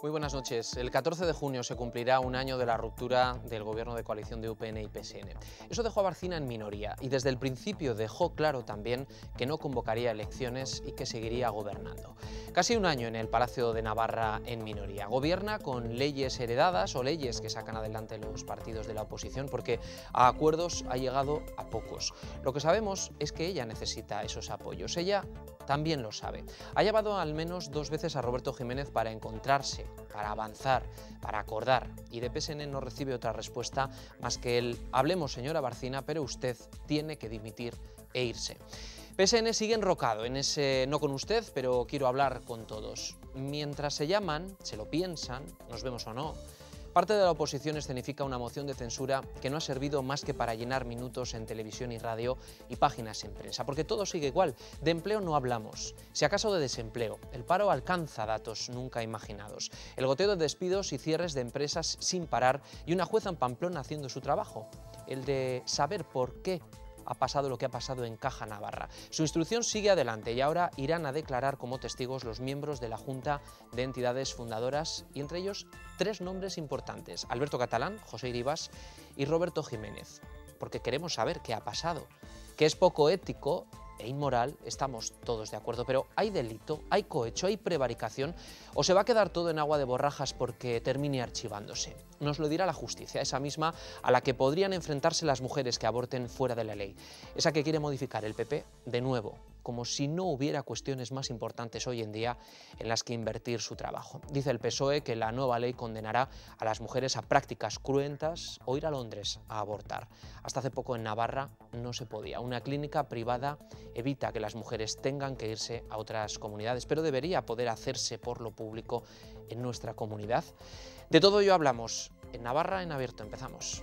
Muy buenas noches. El 14 de junio se cumplirá un año de la ruptura del gobierno de coalición de UPN y PSN. Eso dejó a Barcina en minoría y desde el principio dejó claro también que no convocaría elecciones y que seguiría gobernando. Casi un año en el Palacio de Navarra en minoría. Gobierna con leyes heredadas o leyes que sacan adelante los partidos de la oposición porque a acuerdos ha llegado a pocos. Lo que sabemos es que ella necesita esos apoyos. Ella también lo sabe. Ha llevado al menos 2 veces a Roberto Jiménez para encontrarse, para avanzar, para acordar, y de PSN no recibe otra respuesta más que el hablemos, señora Barcina, pero usted tiene que dimitir e irse. PSN sigue enrocado en ese no con usted, pero quiero hablar con todos. Mientras se llaman, se lo piensan, nos vemos o no, parte de la oposición escenifica una moción de censura que no ha servido más que para llenar minutos en televisión y radio y páginas en prensa, porque todo sigue igual. De empleo no hablamos, si acaso de desempleo. El paro alcanza datos nunca imaginados. El goteo de despidos y cierres de empresas sin parar y una jueza en Pamplona haciendo su trabajo, el de saber por qué ha pasado lo que ha pasado en Caja Navarra. Su instrucción sigue adelante y ahora irán a declarar como testigos los miembros de la Junta de Entidades Fundadoras y entre ellos 3 nombres importantes: Alberto Catalán, José Iribas y Roberto Jiménez, porque queremos saber qué ha pasado. Que es poco ético e inmoral, estamos todos de acuerdo, pero ¿hay delito, hay cohecho, hay prevaricación o se va a quedar todo en agua de borrajas porque termine archivándose? Nos lo dirá la justicia, esa misma a la que podrían enfrentarse las mujeres que aborten fuera de la ley, esa que quiere modificar el PP de nuevo, como si no hubiera cuestiones más importantes hoy en día en las que invertir su trabajo. Dice el PSOE que la nueva ley condenará a las mujeres a prácticas cruentas o ir a Londres a abortar. Hasta hace poco en Navarra no se podía. Una clínica privada evita que las mujeres tengan que irse a otras comunidades, pero debería poder hacerse por lo público en nuestra comunidad. De todo ello hablamos en Navarra en Abierto. Empezamos.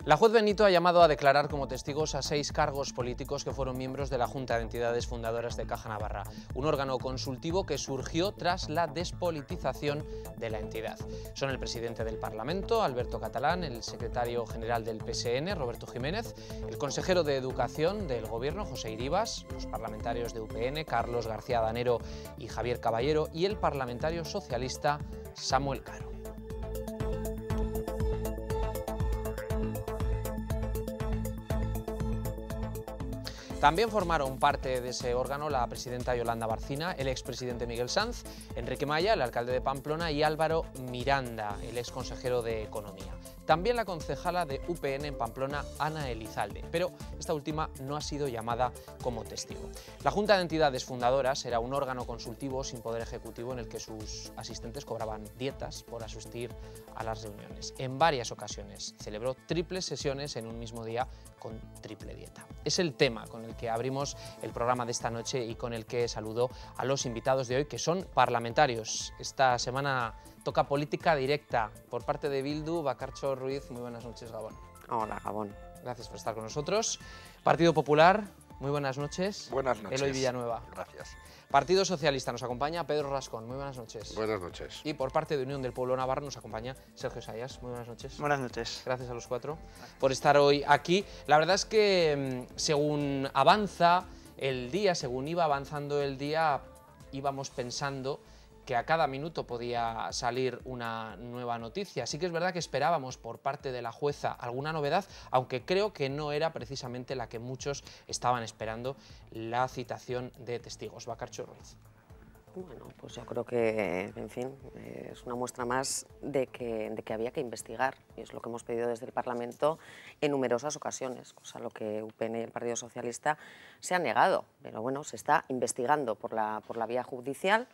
La juez Benito ha llamado a declarar como testigos a 6 cargos políticos que fueron miembros de la Junta de Entidades Fundadoras de Caja Navarra, un órgano consultivo que surgió tras la despolitización de la entidad. Son el presidente del Parlamento, Alberto Catalán, el secretario general del PSN, Roberto Jiménez, el consejero de Educación del Gobierno, José Iribas, los parlamentarios de UPN, Carlos García Danero y Javier Caballero, y el parlamentario socialista Samuel Caro. También formaron parte de ese órgano la presidenta Yolanda Barcina, el expresidente Miguel Sanz, Enrique Maya, el alcalde de Pamplona, y Álvaro Miranda, el exconsejero de Economía. También la concejala de UPN en Pamplona, Ana Elizalde, pero esta última no ha sido llamada como testigo. La Junta de Entidades Fundadoras era un órgano consultivo sin poder ejecutivo en el que sus asistentes cobraban dietas por asistir a las reuniones. En varias ocasiones celebró triples sesiones en un mismo día con triple dieta. Es el tema con el que abrimos el programa de esta noche y con el que saludo a los invitados de hoy, que son parlamentarios. Esta semana toca política directa por parte de Bildu. Bakartxo Ruiz, muy buenas noches, Gabón. Hola, Gabón. Gracias por estar con nosotros. Partido Popular, muy buenas noches. Buenas noches. Eloy Villanueva. Gracias. Partido Socialista, nos acompaña Pedro Rascón, muy buenas noches. Buenas noches. Y por parte de Unión del Pueblo Navarro nos acompaña Sergio Sayas, muy buenas noches. Buenas noches. Gracias a los 4 por estar hoy aquí. La verdad es que según avanza el día, según iba avanzando el día, íbamos pensando que a cada minuto podía salir una nueva noticia. Sí que es verdad que esperábamos por parte de la jueza alguna novedad, aunque creo que no era precisamente la que muchos estaban esperando, la citación de testigos. Bakartxo Ruiz. Bueno, pues yo creo que, en fin, es una muestra más de que había que investigar, y es lo que hemos pedido desde el Parlamento en numerosas ocasiones, cosa a lo que UPN y el Partido Socialista se han negado, pero bueno, se está investigando por la vía judicial.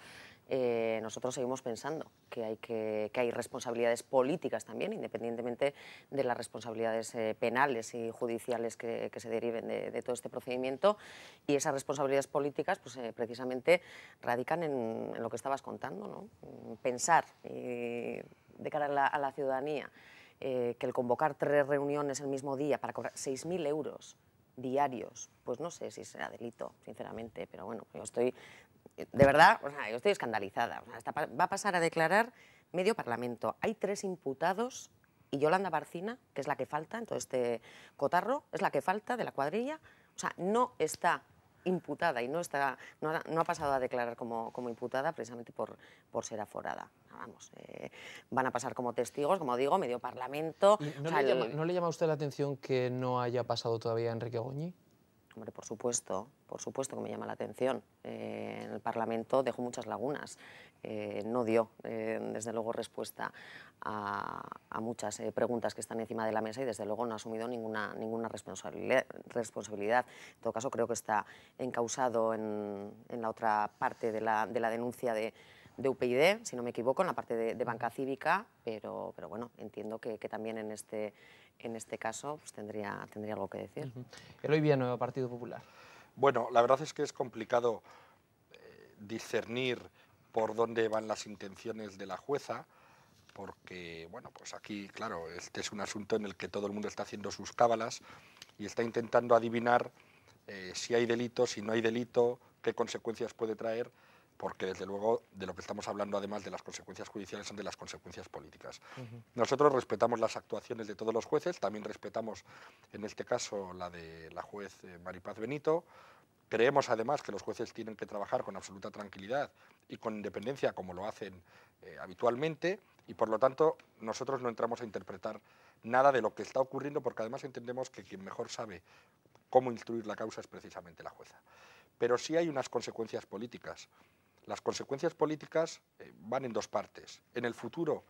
Nosotros seguimos pensando que hay responsabilidades políticas también, independientemente de las responsabilidades penales y judiciales que se deriven de todo este procedimiento, y esas responsabilidades políticas pues, precisamente radican en lo que estabas contando, ¿no? Pensar de cara a la ciudadanía que el convocar 3 reuniones el mismo día para cobrar 6.000 euros diarios, pues no sé si será delito, sinceramente, pero bueno, yo estoy, de verdad, o sea, yo estoy escandalizada. O sea, va a pasar a declarar medio Parlamento. Hay 3 imputados y Yolanda Barcina, que es la que falta en todo este cotarro, es la que falta de la cuadrilla. O sea, no está imputada y no ha pasado a declarar como imputada precisamente por ser aforada. Vamos, van a pasar como testigos, como digo, medio Parlamento. ¿Y no le llama a usted la atención que no haya pasado todavía Enrique Goñi? Hombre, por supuesto que me llama la atención. En el Parlamento dejó muchas lagunas. No dio, desde luego, respuesta a muchas preguntas que están encima de la mesa y, desde luego, no ha asumido ninguna responsabilidad. En todo caso, creo que está encausado en la otra parte de la denuncia de UPyD, si no me equivoco, en la parte de banca cívica, pero bueno, entiendo que también en este caso pues tendría algo que decir. Eloy Villanueva, Partido Popular. Bueno, la verdad es que es complicado discernir por dónde van las intenciones de la jueza, porque, bueno, pues aquí, claro, este es un asunto en el que todo el mundo está haciendo sus cábalas y está intentando adivinar si hay delito, si no hay delito, qué consecuencias puede traer, porque desde luego de lo que estamos hablando, además de las consecuencias judiciales, son de las consecuencias políticas. Nosotros respetamos las actuaciones de todos los jueces, también respetamos en este caso la de la juez Maripaz Benito. Creemos además que los jueces tienen que trabajar con absoluta tranquilidad y con independencia, como lo hacen habitualmente, y por lo tanto nosotros no entramos a interpretar nada de lo que está ocurriendo, porque además entendemos que quien mejor sabe cómo instruir la causa es precisamente la jueza. Pero sí hay unas consecuencias políticas. Las consecuencias políticas van en 2 partes. En el futuro,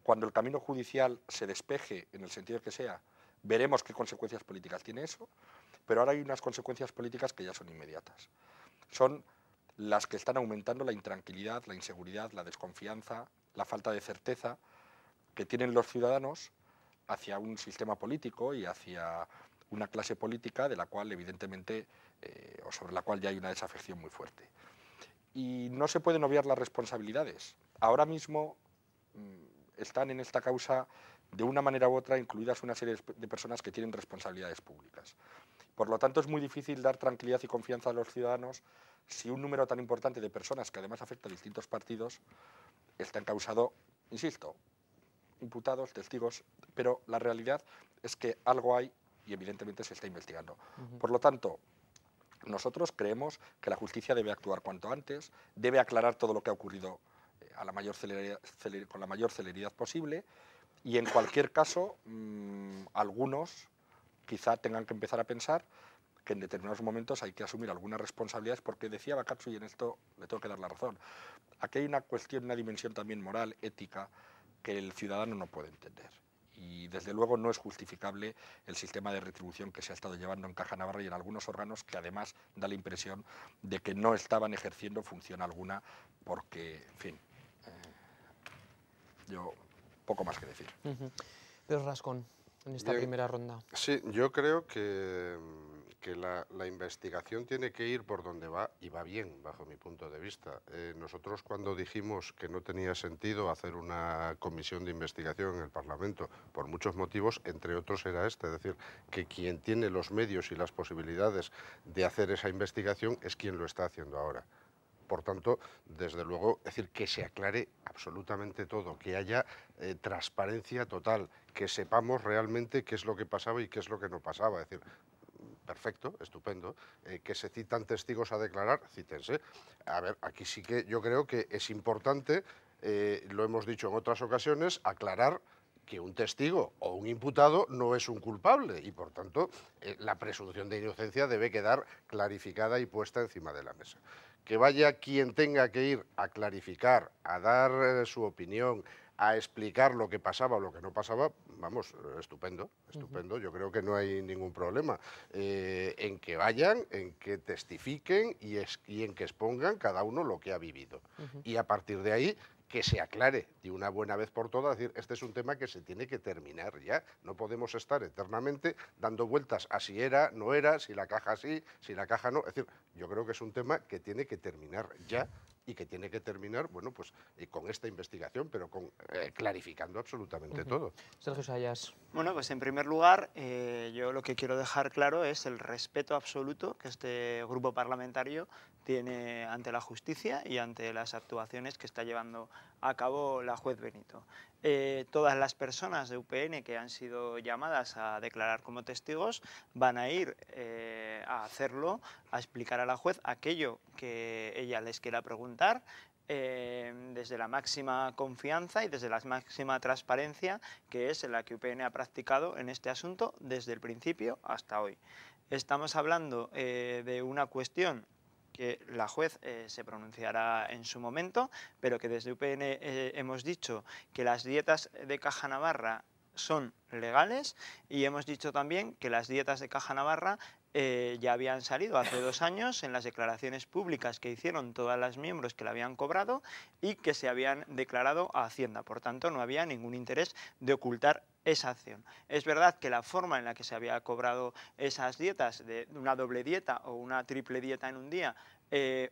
cuando el camino judicial se despeje, en el sentido que sea, veremos qué consecuencias políticas tiene eso, pero ahora hay unas consecuencias políticas que ya son inmediatas. Son las que están aumentando la intranquilidad, la inseguridad, la desconfianza, la falta de certeza que tienen los ciudadanos hacia un sistema político y hacia una clase política de la cual, evidentemente, o sobre la cual ya hay una desafección muy fuerte. Y no se pueden obviar las responsabilidades. Ahora mismo están en esta causa, de una manera u otra, incluidas una serie de personas que tienen responsabilidades públicas. Por lo tanto, es muy difícil dar tranquilidad y confianza a los ciudadanos si un número tan importante de personas, que además afecta a distintos partidos, está encausado, insisto, imputados, testigos, pero la realidad es que algo hay y evidentemente se está investigando. Por lo tanto, nosotros creemos que la justicia debe actuar cuanto antes, debe aclarar todo lo que ha ocurrido con la mayor celeridad posible, y en cualquier caso, algunos quizá tengan que empezar a pensar que en determinados momentos hay que asumir algunas responsabilidades, porque decía Bakatsu, y en esto le tengo que dar la razón, aquí hay una cuestión, una dimensión también moral, ética, que el ciudadano no puede entender. Y desde luego no es justificable el sistema de retribución que se ha estado llevando en Caja Navarra y en algunos órganos, que además da la impresión de que no estaban ejerciendo función alguna, porque, en fin, yo poco más que decir. Pedro Rascón, en esta primera ronda. Sí, yo creo que la investigación tiene que ir por donde va, y va bien, bajo mi punto de vista. Nosotros, cuando dijimos que no tenía sentido hacer una comisión de investigación en el Parlamento, por muchos motivos, entre otros era este, es decir, que quien tiene los medios y las posibilidades de hacer esa investigación es quien lo está haciendo ahora. Por tanto, desde luego, es decir, que se aclare absolutamente todo, que haya transparencia total, que sepamos realmente qué es lo que pasaba y qué es lo que no pasaba. Es decir, perfecto, estupendo, que se citan testigos a declarar, cítense. A ver, aquí sí que yo creo que es importante, lo hemos dicho en otras ocasiones, aclarar que un testigo o un imputado no es un culpable y, por tanto, la presunción de inocencia debe quedar clarificada y puesta encima de la mesa. Que vaya quien tenga que ir a clarificar, a dar su opinión, a explicar lo que pasaba o lo que no pasaba, vamos, estupendo, estupendo. Yo creo que no hay ningún problema en que vayan, en que testifiquen y en que expongan cada uno lo que ha vivido. Y a partir de ahí, que se aclare de una buena vez por todas, es decir, este es un tema que se tiene que terminar ya. No podemos estar eternamente dando vueltas a si era, no era, si la caja sí, si la caja no. Es decir, yo creo que es un tema que tiene que terminar ya y que tiene que terminar, bueno, pues con esta investigación, pero clarificando absolutamente todo. Sergio Sayas. Bueno, pues en primer lugar, yo lo que quiero dejar claro es el respeto absoluto que este grupo parlamentario tiene ante la justicia y ante las actuaciones que está llevando a cabo la juez Benito. Todas las personas de UPN que han sido llamadas a declarar como testigos van a ir a hacerlo, a explicar a la juez aquello que ella les quiera preguntar, desde la máxima confianza y desde la máxima transparencia, que es la que UPN ha practicado en este asunto desde el principio hasta hoy. Estamos hablando de una cuestión que la juez se pronunciará en su momento, pero que desde UPN hemos dicho que las dietas de Caja Navarra son legales, y hemos dicho también que las dietas de Caja Navarra ya habían salido hace 2 años en las declaraciones públicas que hicieron todas las miembros que la habían cobrado y que se habían declarado a Hacienda. Por tanto, no había ningún interés de ocultar esa acción. Es verdad que la forma en la que se había cobrado esas dietas, de una doble dieta o una triple dieta en un día,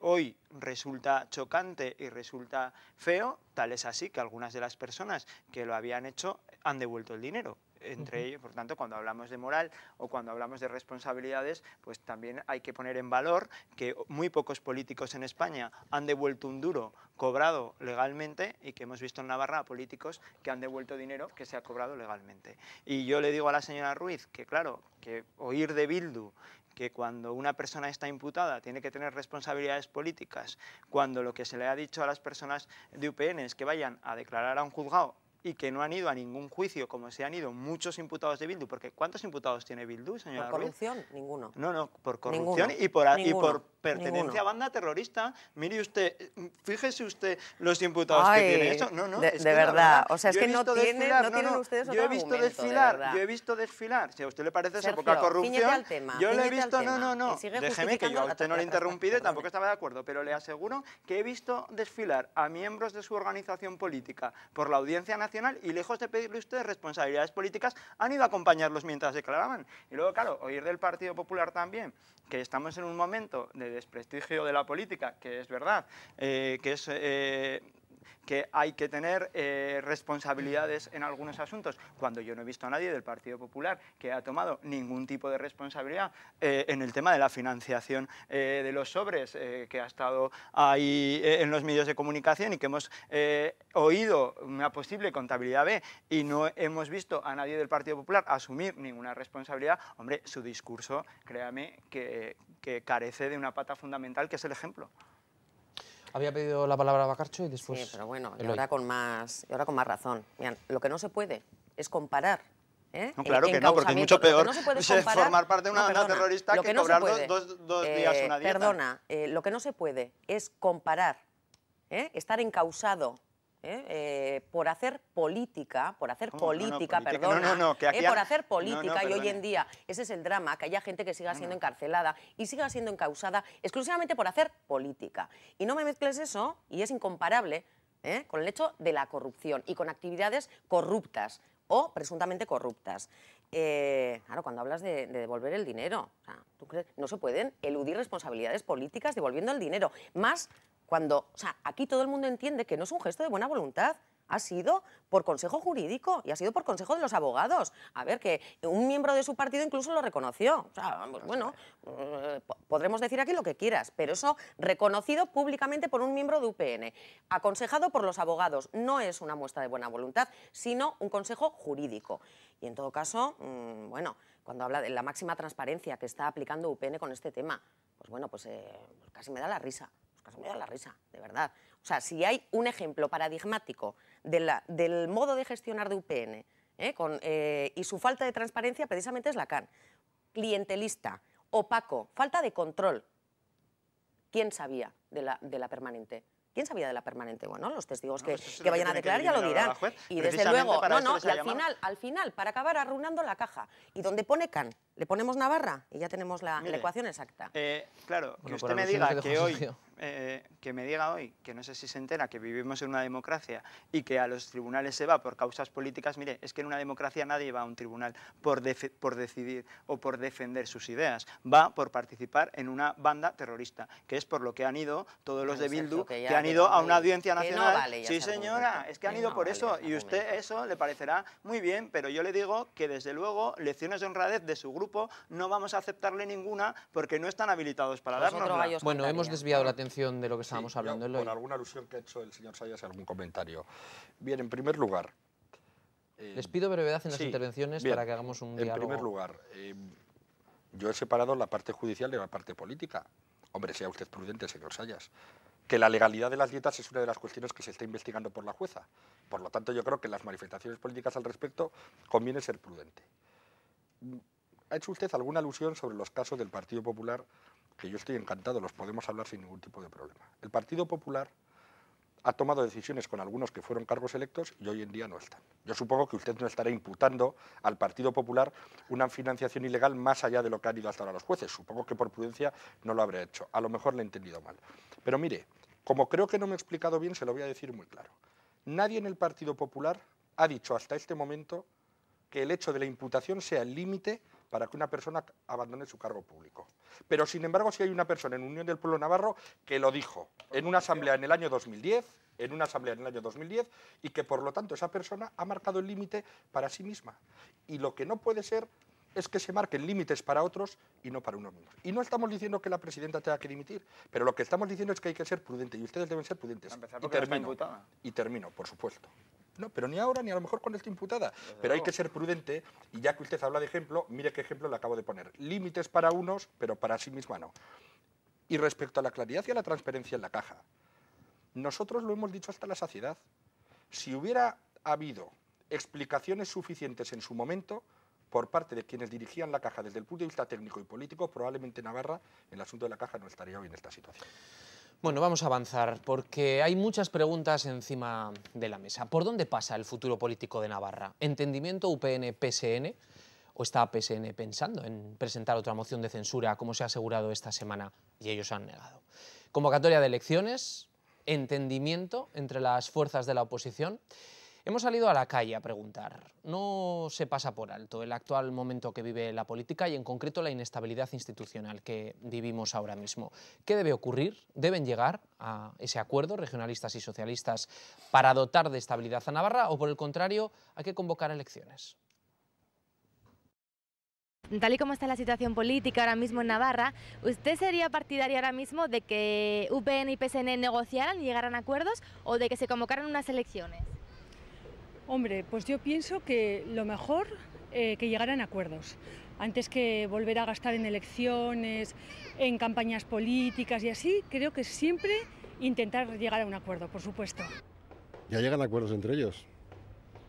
hoy resulta chocante y resulta feo. Tal es así que algunas de las personas que lo habían hecho han devuelto el dinero. Entre ellos, por tanto, cuando hablamos de moral o cuando hablamos de responsabilidades, pues también hay que poner en valor que muy pocos políticos en España han devuelto un duro cobrado legalmente, y que hemos visto en Navarra a políticos que han devuelto dinero que se ha cobrado legalmente. Y yo le digo a la señora Ruiz que, claro, que oír de Bildu que cuando una persona está imputada tiene que tener responsabilidades políticas, cuando lo que se le ha dicho a las personas de UPN es que vayan a declarar a un juzgado y que no han ido a ningún juicio, como se han ido muchos imputados de Bildu, porque ¿cuántos imputados tiene Bildu, señora ¿Por Ruiz? corrupción? Ninguno. No, por corrupción y por pertenencia a banda terrorista. Mire usted, fíjese usted los imputados que tiene eso. De verdad, o sea, es que no tienen ustedes otro Yo he visto desfilar, si a usted le parece esa poca corrupción, yo le he visto, déjeme, que yo a usted no le he interrumpido y tampoco estaba de acuerdo, pero le aseguro que he visto desfilar a miembros de su organización política por la Audiencia Nacional, y lejos de pedirle a ustedes responsabilidades políticas, han ido a acompañarlos mientras declaraban. Y luego, claro, oír del Partido Popular también que estamos en un momento de desprestigio de la política, que es verdad, que hay que tener responsabilidades en algunos asuntos, cuando yo no he visto a nadie del Partido Popular que ha tomado ningún tipo de responsabilidad en el tema de la financiación de los sobres, que ha estado ahí en los medios de comunicación, y que hemos oído una posible contabilidad B, y no hemos visto a nadie del Partido Popular asumir ninguna responsabilidad. Hombre, su discurso, créame, que carece de una pata fundamental, que es el ejemplo. Había pedido la palabra Bacarcho y después... Sí, pero bueno, y ahora con más razón. Mirad, lo que no se puede es comparar. No, claro que no, porque es mucho peor formar parte de una banda terrorista que cobrar dos días una dieta. Perdona, lo que no se puede es comparar, estar encausado por hacer política, por hacer política, y hoy en día ese es el drama, que haya gente que siga siendo encarcelada y siga siendo encausada exclusivamente por hacer política. Y no me mezcles eso, y es incomparable con el hecho de la corrupción y con actividades corruptas o presuntamente corruptas. Claro, cuando hablas de devolver el dinero, o sea, ¿tú crees? No se pueden eludir responsabilidades políticas devolviendo el dinero, más cuando, o sea, aquí todo el mundo entiende que no es un gesto de buena voluntad, ha sido por consejo jurídico y ha sido por consejo de los abogados. A ver, que un miembro de su partido incluso lo reconoció. O sea, bueno, podremos decir aquí lo que quieras, pero eso reconocido públicamente por un miembro de UPN, aconsejado por los abogados, no es una muestra de buena voluntad, sino un consejo jurídico. Y en todo caso, bueno, cuando habla de la máxima transparencia que está aplicando UPN con este tema, pues bueno, pues casi me da la risa. Casi me da la risa, de verdad. O sea, si hay un ejemplo paradigmático del modo de gestionar de UPN y su falta de transparencia, precisamente es Lacan. Clientelista, opaco, falta de control. ¿Quién sabía de la permanente? ¿Quién sabía de la permanente? Bueno, los testigos que vayan a declarar ya lo dirán. Y desde luego, y al final, para acabar arruinando la caja. Y donde pone Can, le ponemos Navarra y ya tenemos la ecuación exacta. Claro, que usted me diga que hoy... que me diga hoy, que no sé si se entera, que vivimos en una democracia y que a los tribunales se va por causas políticas. Mire, es que en una democracia nadie va a un tribunal por decidir o por defender sus ideas, va por participar en una banda terrorista, que es por lo que han ido todos los de Bildu, que han ido a una audiencia nacional. Sí, señora, es que han ido por eso, y usted eso le parecerá muy bien, pero yo le digo que desde luego lecciones de honradez de su grupo grupo no vamos a aceptarle ninguna porque no están habilitados para darnosla. Bueno, hemos desviado la atención de lo que estábamos hablando. Por alguna alusión que ha hecho el señor Sayas, algún comentario. Bien, en primer lugar... Les pido brevedad en las intervenciones para que hagamos un diálogo. En primer lugar, yo he separado la parte judicial de la parte política. Hombre, sea usted prudente, señor Sayas. Que la legalidad de las dietas es una de las cuestiones que se está investigando por la jueza. Por lo tanto, yo creo que en las manifestaciones políticas al respecto conviene ser prudente. Ha hecho usted alguna alusión sobre los casos del Partido Popular, que yo estoy encantado, los podemos hablar sin ningún tipo de problema. El Partido Popular ha tomado decisiones con algunos que fueron cargos electos y hoy en día no están. Yo supongo que usted no estará imputando al Partido Popular una financiación ilegal más allá de lo que han ido hasta ahora los jueces. Supongo que por prudencia no lo habré hecho. A lo mejor le he entendido mal. Pero mire, como creo que no me he explicado bien, se lo voy a decir muy claro. Nadie en el Partido Popular ha dicho hasta este momento que el hecho de la imputación sea el límite para que una persona abandone su cargo público. Pero, sin embargo, sí hay una persona en Unión del Pueblo Navarro que lo dijo en una asamblea en el año 2010, y que, por lo tanto, esa persona ha marcado el límite para sí misma. Y lo que no puede ser es que se marquen límites para otros y no para uno mismo. Y no estamos diciendo que la presidenta tenga que dimitir, pero lo que estamos diciendo es que hay que ser prudentes, y ustedes deben ser prudentes. Y termino, por supuesto. No, pero ni ahora ni a lo mejor cuando esté imputada. Pero hay que ser prudente, y ya que usted habla de ejemplo, mire qué ejemplo le acabo de poner. Límites para unos, pero para sí misma no. Y respecto a la claridad y a la transparencia en la caja, nosotros lo hemos dicho hasta la saciedad. Si hubiera habido explicaciones suficientes en su momento por parte de quienes dirigían la caja desde el punto de vista técnico y político, probablemente Navarra, en el asunto de la caja, no estaría hoy en esta situación. Bueno, vamos a avanzar, porque hay muchas preguntas encima de la mesa. ¿Por dónde pasa el futuro político de Navarra? ¿Entendimiento UPN-PSN? ¿O está PSN pensando en presentar otra moción de censura, como se ha asegurado esta semana, y ellos han negado? Convocatoria de elecciones, entendimiento entre las fuerzas de la oposición. Hemos salido a la calle a preguntar. No se pasa por alto el actual momento que vive la política y en concreto la inestabilidad institucional que vivimos ahora mismo. ¿Qué debe ocurrir? ¿Deben llegar a ese acuerdo regionalistas y socialistas para dotar de estabilidad a Navarra o por el contrario hay que convocar elecciones? Tal y como está la situación política ahora mismo en Navarra, ¿usted sería partidario ahora mismo de que UPN y PSN negociaran y llegaran a acuerdos o de que se convocaran unas elecciones? Hombre, pues yo pienso que lo mejor que llegaran a acuerdos, antes que volver a gastar en elecciones, en campañas políticas y así, creo que siempre intentar llegar a un acuerdo, por supuesto. Ya llegan a acuerdos entre ellos,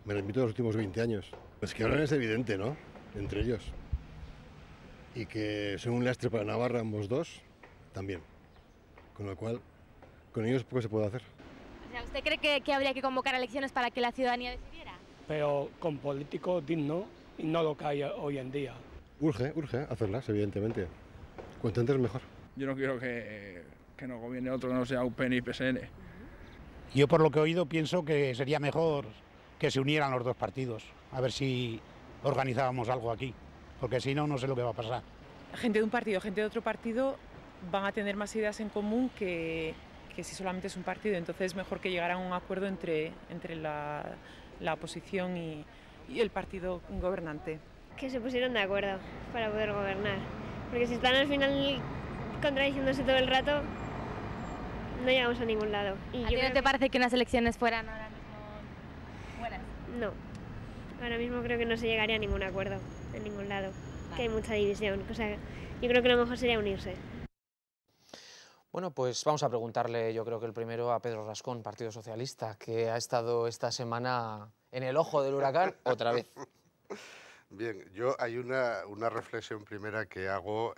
me remito a los últimos 20 años. Pues que ahora es evidente, ¿no?, entre ellos. Y que son un lastre para Navarra ambos dos, también. Con lo cual, con ellos poco se puede hacer. O sea, ¿usted cree que habría que convocar elecciones para que la ciudadanía decidiera? Pero con políticos dignos y no lo que hay hoy en día. Urge hacerlas, evidentemente. Cuanto antes mejor. Yo no quiero que nos gobierne otro que no sea UPN y PSN. Yo por lo que he oído pienso que sería mejor que se unieran los dos partidos, a ver si organizábamos algo aquí, porque si no, no sé lo que va a pasar. Gente de un partido, gente de otro partido van a tener más ideas en común que si solamente es un partido, entonces es mejor que llegaran a un acuerdo entre la oposición y el partido gobernante. Que se pusieron de acuerdo para poder gobernar, porque si están al final contradiciéndose todo el rato, no llegamos a ningún lado. ¿A ti no te parece que unas elecciones fueran ahora mismo buenas? No, ahora mismo creo que no se llegaría a ningún acuerdo en ningún lado, que hay mucha división, o sea, yo creo que lo mejor sería unirse. Bueno, pues vamos a preguntarle, yo creo que el primero a Pedro Rascón, Partido Socialista, que ha estado esta semana en el ojo del huracán otra vez. Bien, yo hay una reflexión primera que hago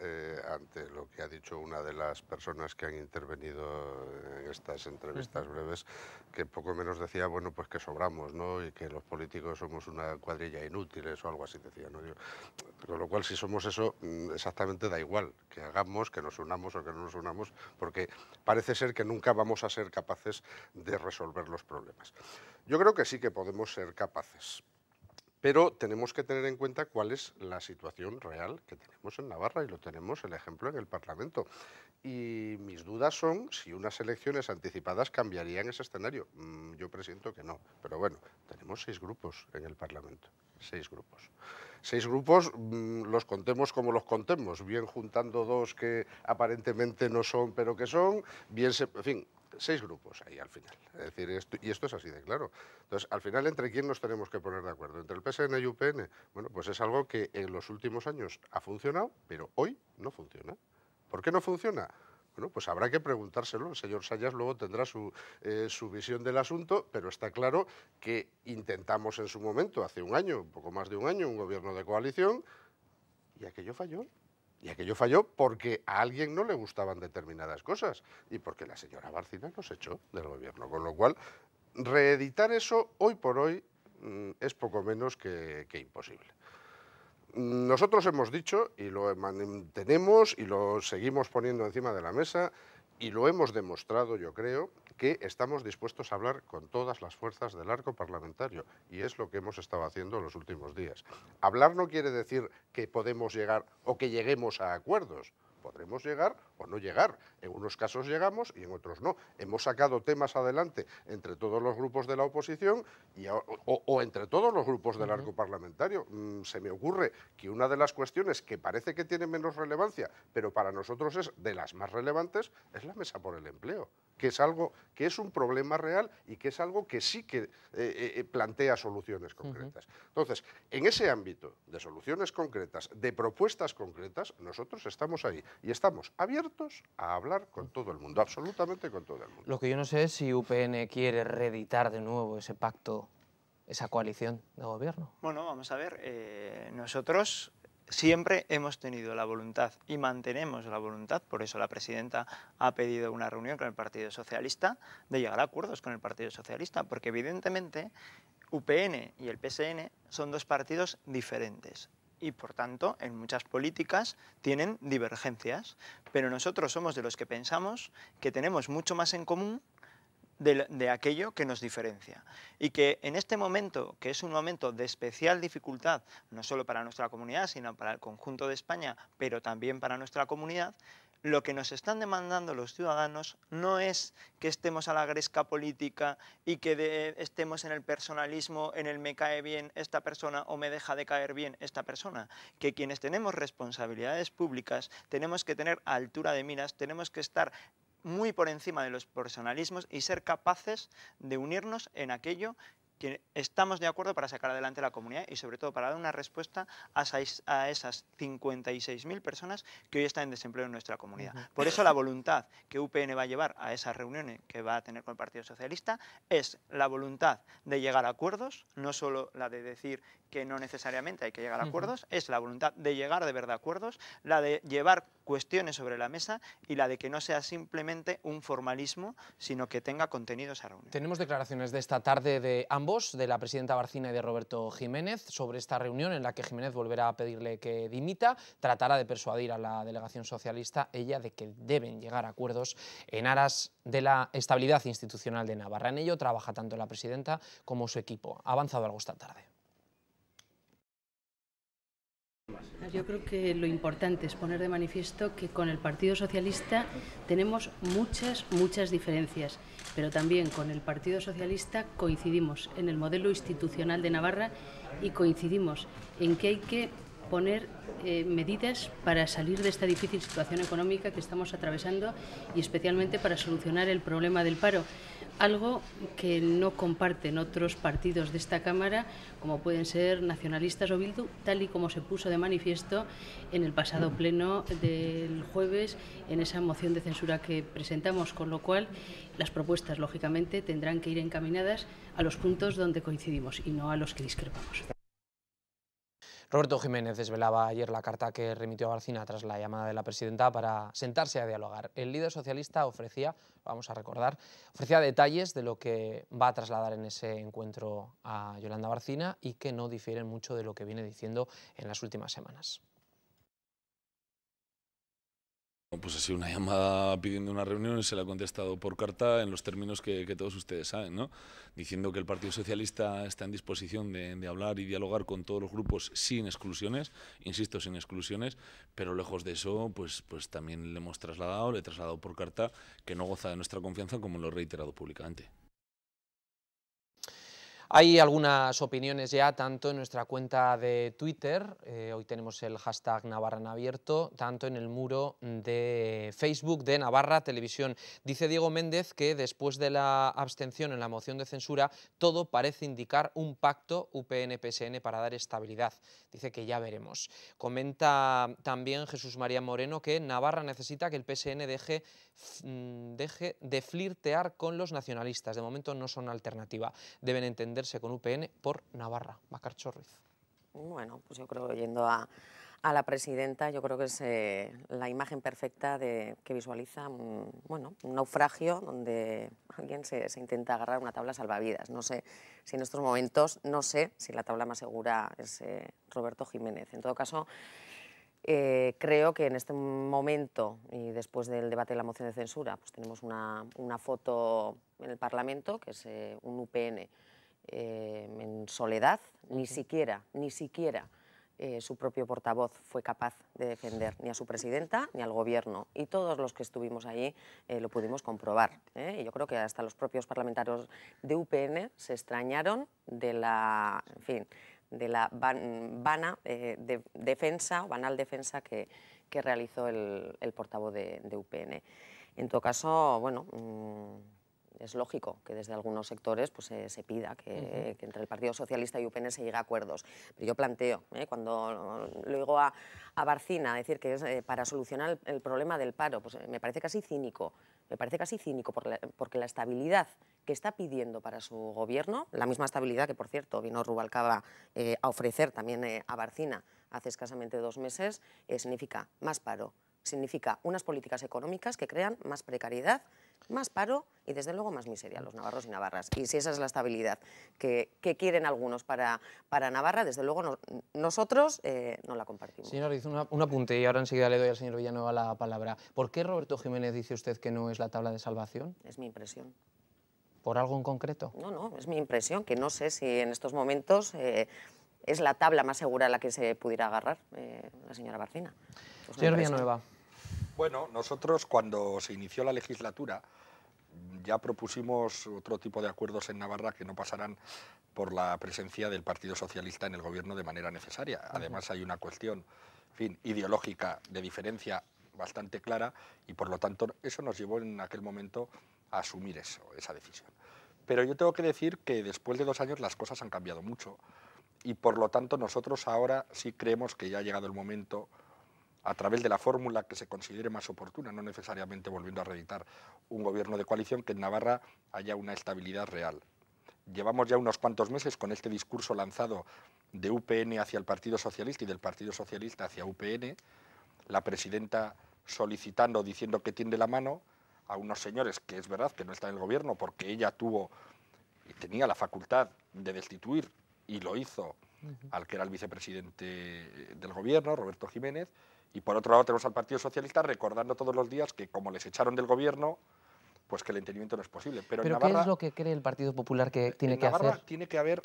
ante lo que ha dicho una de las personas que han intervenido en estas entrevistas breves, que poco menos decía, bueno, pues que sobramos, ¿no?, y que los políticos somos una cuadrilla inútiles o algo así decía, ¿no? Con lo cual, si somos eso, exactamente da igual que hagamos, que nos unamos o que no nos unamos, porque parece ser que nunca vamos a ser capaces de resolver los problemas. Yo creo que sí que podemos ser capaces. Pero tenemos que tener en cuenta cuál es la situación real que tenemos en Navarra y lo tenemos el ejemplo en el Parlamento. Y mis dudas son si unas elecciones anticipadas cambiarían ese escenario. Yo presiento que no, pero bueno, tenemos 6 grupos en el Parlamento, 6 grupos. 6 grupos, los contemos como los contemos, bien juntando 2 que aparentemente no son, pero que son, bien, en fin, 6 grupos ahí al final. Es decir, esto es así de claro. Entonces, al final, ¿entre quién nos tenemos que poner de acuerdo? ¿Entre el PSN y UPN? Bueno, pues es algo que en los últimos años ha funcionado, pero hoy no funciona. ¿Por qué no funciona? Bueno, pues habrá que preguntárselo. El señor Sayas luego tendrá su visión del asunto, pero está claro que intentamos en su momento, hace un año, un poco más de un año, un gobierno de coalición, y aquello falló. Y aquello falló porque a alguien no le gustaban determinadas cosas y porque la señora Bárcena nos echó del gobierno. Con lo cual, reeditar eso hoy por hoy es poco menos que imposible. Nosotros hemos dicho, y lo mantenemos, y lo seguimos poniendo encima de la mesa, y lo hemos demostrado, yo creo, que estamos dispuestos a hablar con todas las fuerzas del arco parlamentario, y es lo que hemos estado haciendo en los últimos días. Hablar no quiere decir que podemos llegar o que lleguemos a acuerdos. Podremos llegar o no llegar. En unos casos llegamos y en otros no. Hemos sacado temas adelante entre todos los grupos de la oposición o entre todos los grupos del arco parlamentario. Se me ocurre que una de las cuestiones que parece que tiene menos relevancia, pero para nosotros es de las más relevantes, es la mesa por el empleo, que es algo que es un problema real y que es algo que sí que plantea soluciones concretas. Entonces, en ese ámbito de soluciones concretas, de propuestas concretas, nosotros estamos ahí. Y estamos abiertos a hablar con todo el mundo, absolutamente con todo el mundo. Lo que yo no sé es si UPN quiere reeditar de nuevo ese pacto, esa coalición de gobierno. Bueno, vamos a ver, nosotros siempre hemos tenido la voluntad y mantenemos la voluntad, por eso la presidenta ha pedido una reunión con el Partido Socialista, de llegar a acuerdos con el Partido Socialista, porque evidentemente UPN y el PSN son 2 partidos diferentes. Y, por tanto, en muchas políticas tienen divergencias, pero nosotros somos de los que pensamos que tenemos mucho más en común de aquello que nos diferencia. Y que en este momento, que es un momento de especial dificultad, no solo para nuestra comunidad, sino para el conjunto de España, pero también para nuestra comunidad, lo que nos están demandando los ciudadanos no es que estemos a la gresca política y que estemos en el personalismo, en el me cae bien esta persona o me deja de caer bien esta persona. Que quienes tenemos responsabilidades públicas tenemos que tener altura de miras, tenemos que estar muy por encima de los personalismos y ser capaces de unirnos en aquello que estamos de acuerdo para sacar adelante la comunidad y sobre todo para dar una respuesta a esas 56.000 personas que hoy están en desempleo en nuestra comunidad. Por eso la voluntad que UPN va a llevar a esas reuniones que va a tener con el Partido Socialista es la voluntad de llegar a acuerdos, no solo la de decir que no necesariamente hay que llegar a acuerdos, es la voluntad de llegar de verdad a acuerdos, la de llevar cuestiones sobre la mesa y la de que no sea simplemente un formalismo, sino que tenga contenido esa reunión. Tenemos declaraciones de esta tarde de ambos, de la presidenta Bárcena y de Roberto Jiménez, sobre esta reunión en la que Jiménez volverá a pedirle que dimita, tratará de persuadir a la delegación socialista, ella, de que deben llegar a acuerdos en aras de la estabilidad institucional de Navarra. En ello trabaja tanto la presidenta como su equipo. Ha avanzado algo esta tarde. Yo creo que lo importante es poner de manifiesto que con el Partido Socialista tenemos muchas diferencias, pero también con el Partido Socialista coincidimos en el modelo institucional de Navarra y coincidimos en que hay que poner medidas para salir de esta difícil situación económica que estamos atravesando y especialmente para solucionar el problema del paro. Algo que no comparten otros partidos de esta Cámara, como pueden ser nacionalistas o Bildu, tal y como se puso de manifiesto en el pasado pleno del jueves, en esa moción de censura que presentamos, con lo cual las propuestas, lógicamente, tendrán que ir encaminadas a los puntos donde coincidimos y no a los que discrepamos. Roberto Jiménez desvelaba ayer la carta que remitió a Bárcena tras la llamada de la presidenta para sentarse a dialogar. El líder socialista ofrecía, vamos a recordar, ofrecía detalles de lo que va a trasladar en ese encuentro a Yolanda Bárcena y que no difieren mucho de lo que viene diciendo en las últimas semanas. Pues ha sido una llamada pidiendo una reunión y se la ha contestado por carta en los términos que todos ustedes saben, ¿no? Diciendo que el Partido Socialista está en disposición de hablar y dialogar con todos los grupos sin exclusiones, insisto, sin exclusiones, pero lejos de eso, pues también le he trasladado por carta que no goza de nuestra confianza, como lo he reiterado públicamente. Hay algunas opiniones ya, tanto en nuestra cuenta de Twitter, hoy tenemos el hashtag Navarra en abierto, tanto en el muro de Facebook de Navarra Televisión. Dice Diego Méndez que después de la abstención en la moción de censura, todo parece indicar un pacto UPN-PSN para dar estabilidad. Dice que ya veremos. Comenta también Jesús María Moreno que Navarra necesita que el PSN deje de flirtear con los nacionalistas. De momento no son alternativa. Deben entenderse con UPN por Navarra. Bacarcho Ruiz. Bueno, pues yo creo, yendo a la presidenta, yo creo que es la imagen perfecta que visualiza un naufragio donde alguien se intenta agarrar una tabla salvavidas. No sé si en estos momentos, no sé si la tabla más segura es Roberto Jiménez. En todo caso, creo que en este momento y después del debate de la moción de censura, pues tenemos una foto en el Parlamento, que es un UPN en soledad. Ni siquiera su propio portavoz fue capaz de defender ni a su presidenta ni al gobierno, y todos los que estuvimos allí lo pudimos comprobar, y yo creo que hasta los propios parlamentarios de UPN se extrañaron de la, en fin, de la banal defensa que realizó el portavoz de UPN. En todo caso, bueno, es lógico que desde algunos sectores pues, se pida que entre el Partido Socialista y UPN se llegue a acuerdos. Pero yo planteo, cuando le oigo a Barcina decir que es para solucionar el problema del paro, pues me parece casi cínico. Me parece casi cínico porque la estabilidad que está pidiendo para su gobierno, la misma estabilidad que, por cierto, vino Rubalcaba a ofrecer también a Barcina hace escasamente 2 meses, significa más paro, significa unas políticas económicas que crean más precariedad, más paro y, desde luego, más miseria a los navarros y navarras. Y si esa es la estabilidad que quieren algunos para Navarra, desde luego nosotros no la compartimos. Señor Ruiz, un apunte y ahora enseguida le doy al señor Villanueva la palabra. ¿Por qué Roberto Jiménez dice usted que no es la tabla de salvación? Es mi impresión. ¿Por algo en concreto? No, es mi impresión, que no sé si en estos momentos es la tabla más segura a la que se pudiera agarrar la señora Barcina. Pues señor Villanueva. Bueno, nosotros cuando se inició la legislatura ya propusimos otro tipo de acuerdos en Navarra que no pasarán por la presencia del Partido Socialista en el gobierno de manera necesaria. Además hay una cuestión, en fin, ideológica de diferencia bastante clara y por lo tanto eso nos llevó en aquel momento a asumir esa decisión. Pero yo tengo que decir que después de 2 años las cosas han cambiado mucho y por lo tanto nosotros ahora sí creemos que ya ha llegado el momento, a través de la fórmula que se considere más oportuna, no necesariamente volviendo a reeditar un gobierno de coalición, que en Navarra haya una estabilidad real. Llevamos ya unos cuantos meses con este discurso lanzado de UPN hacia el Partido Socialista y del Partido Socialista hacia UPN, la presidenta solicitando, diciendo que tiende la mano a unos señores que es verdad que no están en el gobierno porque ella tuvo y tenía la facultad de destituir y lo hizo al que era el vicepresidente del gobierno, Roberto Jiménez. Y por otro lado tenemos al Partido Socialista recordando todos los días que como les echaron del gobierno, pues que el entendimiento no es posible. Pero en Navarra, ¿qué es lo que cree el Partido Popular que tiene que hacer? En Navarra tiene que haber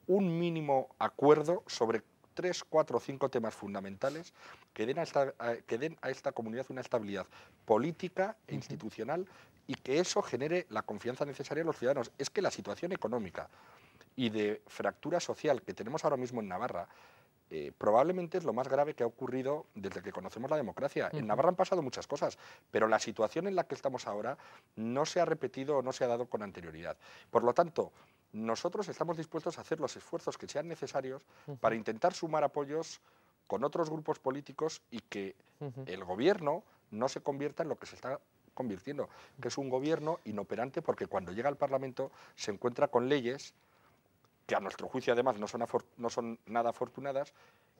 un mínimo acuerdo sobre 3, 4 o 5 temas fundamentales que den a esta comunidad una estabilidad política e institucional y que eso genere la confianza necesaria a los ciudadanos. Es que la situación económica y de fractura social que tenemos ahora mismo en Navarra probablemente es lo más grave que ha ocurrido desde que conocemos la democracia. En Navarra han pasado muchas cosas, pero la situación en la que estamos ahora no se ha repetido o no se ha dado con anterioridad. Por lo tanto, nosotros estamos dispuestos a hacer los esfuerzos que sean necesarios para intentar sumar apoyos con otros grupos políticos y que el gobierno no se convierta en lo que se está convirtiendo, que es un gobierno inoperante porque cuando llega al Parlamento se encuentra con leyes que a nuestro juicio además no son nada afortunadas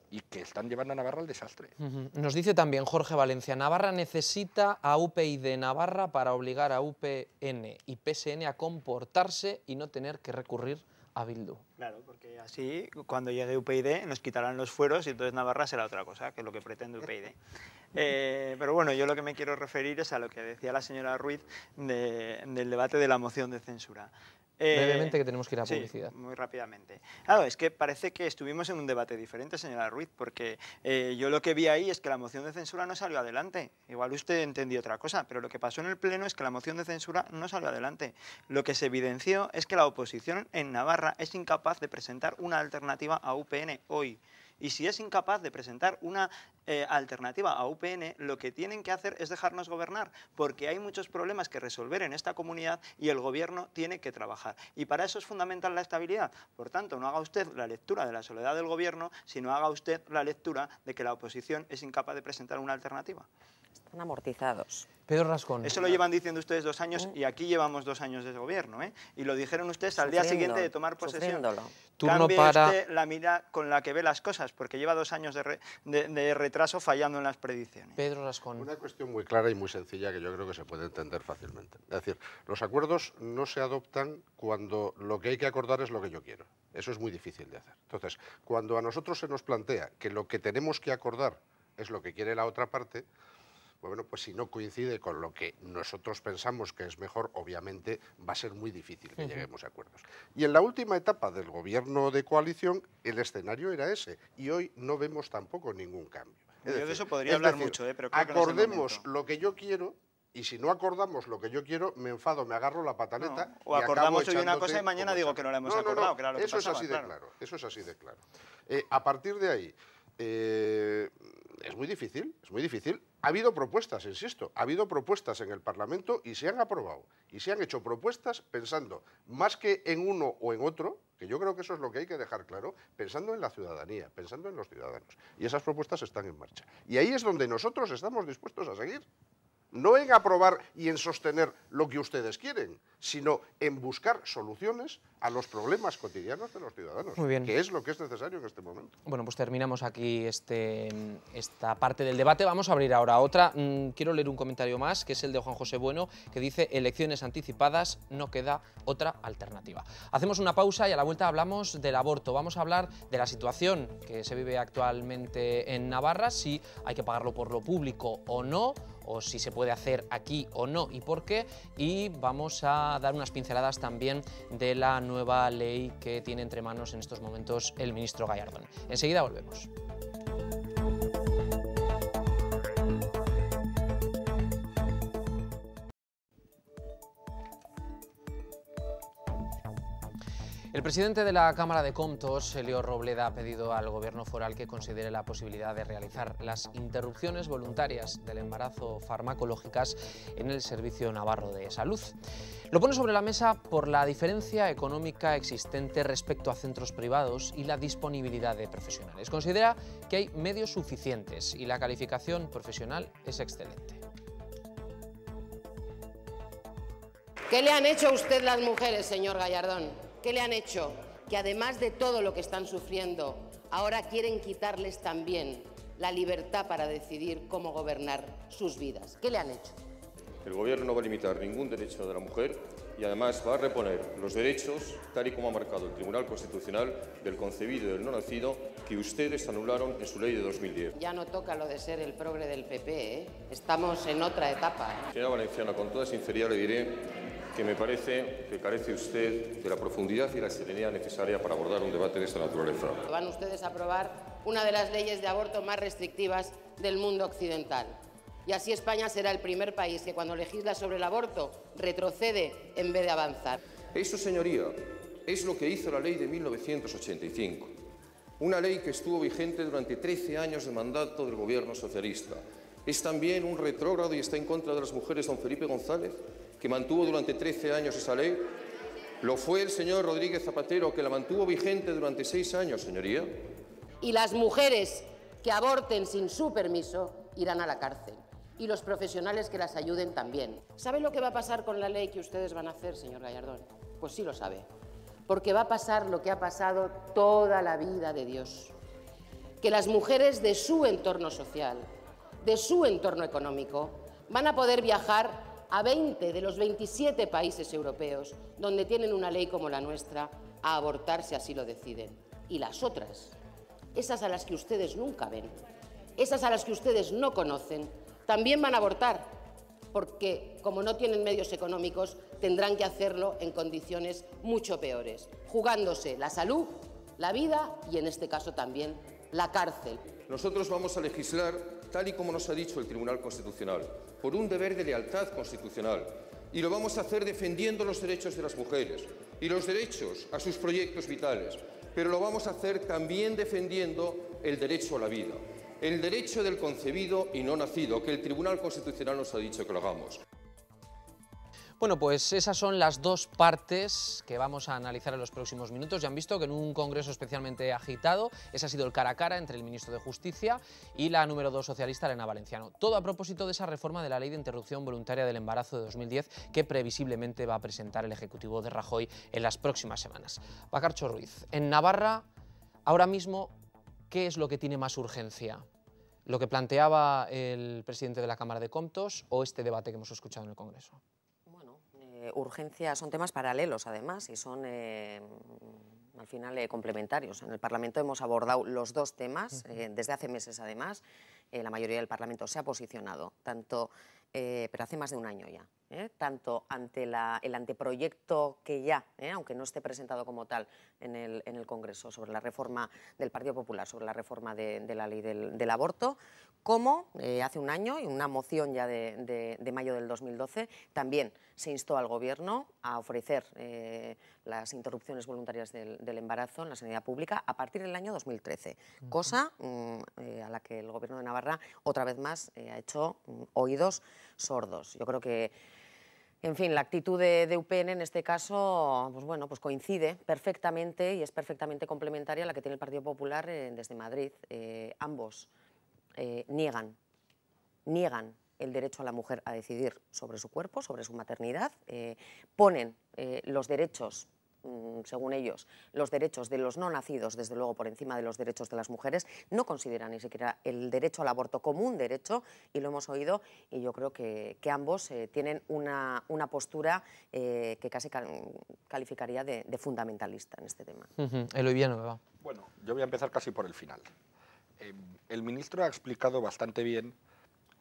y que están llevando a Navarra al desastre. Nos dice también Jorge Valencia, Navarra necesita a UPyD Navarra para obligar a UPN y PSN a comportarse y no tener que recurrir a Bildu. Claro, porque así cuando llegue UPyD nos quitarán los fueros y entonces Navarra será otra cosa, que es lo que pretende UPyD. Pero bueno, yo lo que me quiero referir es a lo que decía la señora Ruiz del debate de la moción de censura. Brevemente, que tenemos que ir a publicidad. Sí, muy rápidamente. Claro, es que parece que estuvimos en un debate diferente, señora Ruiz, porque yo lo que vi ahí es que la moción de censura no salió adelante. Igual usted entendió otra cosa, pero lo que pasó en el Pleno es que la moción de censura no salió adelante. Lo que se evidenció es que la oposición en Navarra es incapaz de presentar una alternativa a UPN hoy. Y si es incapaz de presentar una alternativa a UPN, lo que tienen que hacer es dejarnos gobernar, porque hay muchos problemas que resolver en esta comunidad y el gobierno tiene que trabajar. Y para eso es fundamental la estabilidad. Por tanto, no haga usted la lectura de la soledad del gobierno, sino haga usted la lectura de que la oposición es incapaz de presentar una alternativa. Están amortizados. Pedro Rascón. Eso lo llevan diciendo ustedes 2 años y aquí llevamos 2 años de gobierno, ¿eh? Y lo dijeron ustedes al día siguiente de tomar posesión. Cambie usted la mirada con la que ve las cosas, porque lleva 2 años de retraso fallando en las predicciones. Pedro Rascón. Una cuestión muy clara y muy sencilla que yo creo que se puede entender fácilmente. Es decir, los acuerdos no se adoptan cuando lo que hay que acordar es lo que yo quiero. Eso es muy difícil de hacer. Entonces, cuando a nosotros se nos plantea que lo que tenemos que acordar es lo que quiere la otra parte, bueno, pues si no coincide con lo que nosotros pensamos que es mejor, obviamente va a ser muy difícil que lleguemos a acuerdos. Y en la última etapa del gobierno de coalición, el escenario era ese, y hoy no vemos tampoco ningún cambio. Yo de eso podría hablar mucho, pero creo que no es el acordemos momento. lo que yo quiero, y si no acordamos lo que yo quiero, me enfado, me agarro la pataleta. No, o acordamos hoy una cosa y mañana digo que no la hemos acordado, que era lo que eso pasaba, es así claro. de claro, eso es así de claro. A partir de ahí, es muy difícil, es muy difícil. Ha habido propuestas, insisto, ha habido propuestas en el Parlamento y se han aprobado. Y se han hecho propuestas pensando más que en uno o en otro, que yo creo que eso es lo que hay que dejar claro, pensando en la ciudadanía, pensando en los ciudadanos. Y esas propuestas están en marcha. Y ahí es donde nosotros estamos dispuestos a seguir. No en aprobar y en sostener lo que ustedes quieren, sino en buscar soluciones a los problemas cotidianos de los ciudadanos, Muy bien. que es lo que es necesario en este momento. Bueno, pues terminamos aquí esta parte del debate. Vamos a abrir ahora otra. Quiero leer un comentario más, que es el de Juan José Bueno, que dice: elecciones anticipadas, no queda otra alternativa. Hacemos una pausa y a la vuelta hablamos del aborto. Vamos a hablar de la situación que se vive actualmente en Navarra, si hay que pagarlo por lo público o no, o si se puede hacer aquí o no y por qué, y vamos a dar unas pinceladas también de la nueva ley que tiene entre manos en estos momentos el ministro Gallardón. Enseguida volvemos. El presidente de la Cámara de Comptos, Elio Robleda, ha pedido al Gobierno foral que considere la posibilidad de realizar las interrupciones voluntarias del embarazo farmacológicas en el Servicio Navarro de Salud. Lo pone sobre la mesa por la diferencia económica existente respecto a centros privados y la disponibilidad de profesionales. Considera que hay medios suficientes y la calificación profesional es excelente. ¿Qué le han hecho a usted las mujeres, señor Gallardón? ¿Qué le han hecho? Que además de todo lo que están sufriendo, ahora quieren quitarles también la libertad para decidir cómo gobernar sus vidas. ¿Qué le han hecho? El Gobierno no va a limitar ningún derecho de la mujer y además va a reponer los derechos, tal y como ha marcado el Tribunal Constitucional, del concebido y del no nacido, que ustedes anularon en su ley de 2010. Ya no toca lo de ser el progre del PP, ¿eh? Estamos en otra etapa. Señora Valenciana, con toda sinceridad le diré que me parece que carece usted de la profundidad y la serenidad necesaria para abordar un debate de esta naturaleza. Van ustedes a aprobar una de las leyes de aborto más restrictivas del mundo occidental. Y así España será el primer país que cuando legisla sobre el aborto retrocede en vez de avanzar. Eso, señoría, es lo que hizo la ley de 1985. Una ley que estuvo vigente durante 13 años de mandato del Gobierno socialista. Es también un retrógrado y está en contra de las mujeres don Felipe González, que mantuvo durante 13 años esa ley. Lo fue el señor Rodríguez Zapatero, que la mantuvo vigente durante 6 años, señoría. Y las mujeres que aborten sin su permiso irán a la cárcel. Y los profesionales que las ayuden también. ¿Sabe lo que va a pasar con la ley que ustedes van a hacer, señor Gallardón? Pues sí lo sabe. Porque va a pasar lo que ha pasado toda la vida de Dios. Que las mujeres de su entorno social, de su entorno económico, van a poder viajar a 20 de los 27 países europeos donde tienen una ley como la nuestra a abortar si así lo deciden. Y las otras, esas a las que ustedes nunca ven, esas a las que ustedes no conocen, también van a abortar, porque como no tienen medios económicos tendrán que hacerlo en condiciones mucho peores, jugándose la salud, la vida y en este caso también la cárcel. Nosotros vamos a legislar tal y como nos ha dicho el Tribunal Constitucional, por un deber de lealtad constitucional, y lo vamos a hacer defendiendo los derechos de las mujeres y los derechos a sus proyectos vitales, pero lo vamos a hacer también defendiendo el derecho a la vida, el derecho del concebido y no nacido, que el Tribunal Constitucional nos ha dicho que lo hagamos. Bueno, pues esas son las dos partes que vamos a analizar en los próximos minutos. Ya han visto que en un congreso especialmente agitado, ese ha sido el cara a cara entre el ministro de Justicia y la número 2 socialista, Elena Valenciano. Todo a propósito de esa reforma de la Ley de Interrupción Voluntaria del Embarazo de 2010 que previsiblemente va a presentar el Ejecutivo de Rajoy en las próximas semanas. Bakartxo Ruiz, en Navarra, ahora mismo, ¿qué es lo que tiene más urgencia? ¿Lo que planteaba el presidente de la Cámara de Comptos o este debate que hemos escuchado en el Congreso? Urgencia son temas paralelos, además, y son al final complementarios. En el Parlamento hemos abordado los dos temas, desde hace meses, además. La mayoría del Parlamento se ha posicionado, pero hace más de un año ya, tanto ante el anteproyecto que ya, aunque no esté presentado como tal en el Congreso, sobre la reforma del Partido Popular, sobre la reforma de la ley del aborto, como hace un año, en una moción ya de mayo del 2012, también se instó al Gobierno a ofrecer las interrupciones voluntarias del embarazo en la sanidad pública a partir del año 2013, cosa a la que el Gobierno de Navarra, otra vez más, ha hecho oídos sordos. Yo creo que, en fin, la actitud de UPN en este caso, pues bueno, pues coincide perfectamente y es perfectamente complementaria a la que tiene el Partido Popular desde Madrid. Ambos niegan el derecho a la mujer a decidir sobre su cuerpo, sobre su maternidad, ponen los derechos, según ellos, los derechos de los no nacidos, desde luego, por encima de los derechos de las mujeres, no consideran ni siquiera el derecho al aborto como un derecho, y lo hemos oído, y yo creo que ambos tienen una postura que casi calificaría de fundamentalista en este tema. Eloy Villanueva. Bueno, yo voy a empezar casi por el final. El ministro ha explicado bastante bien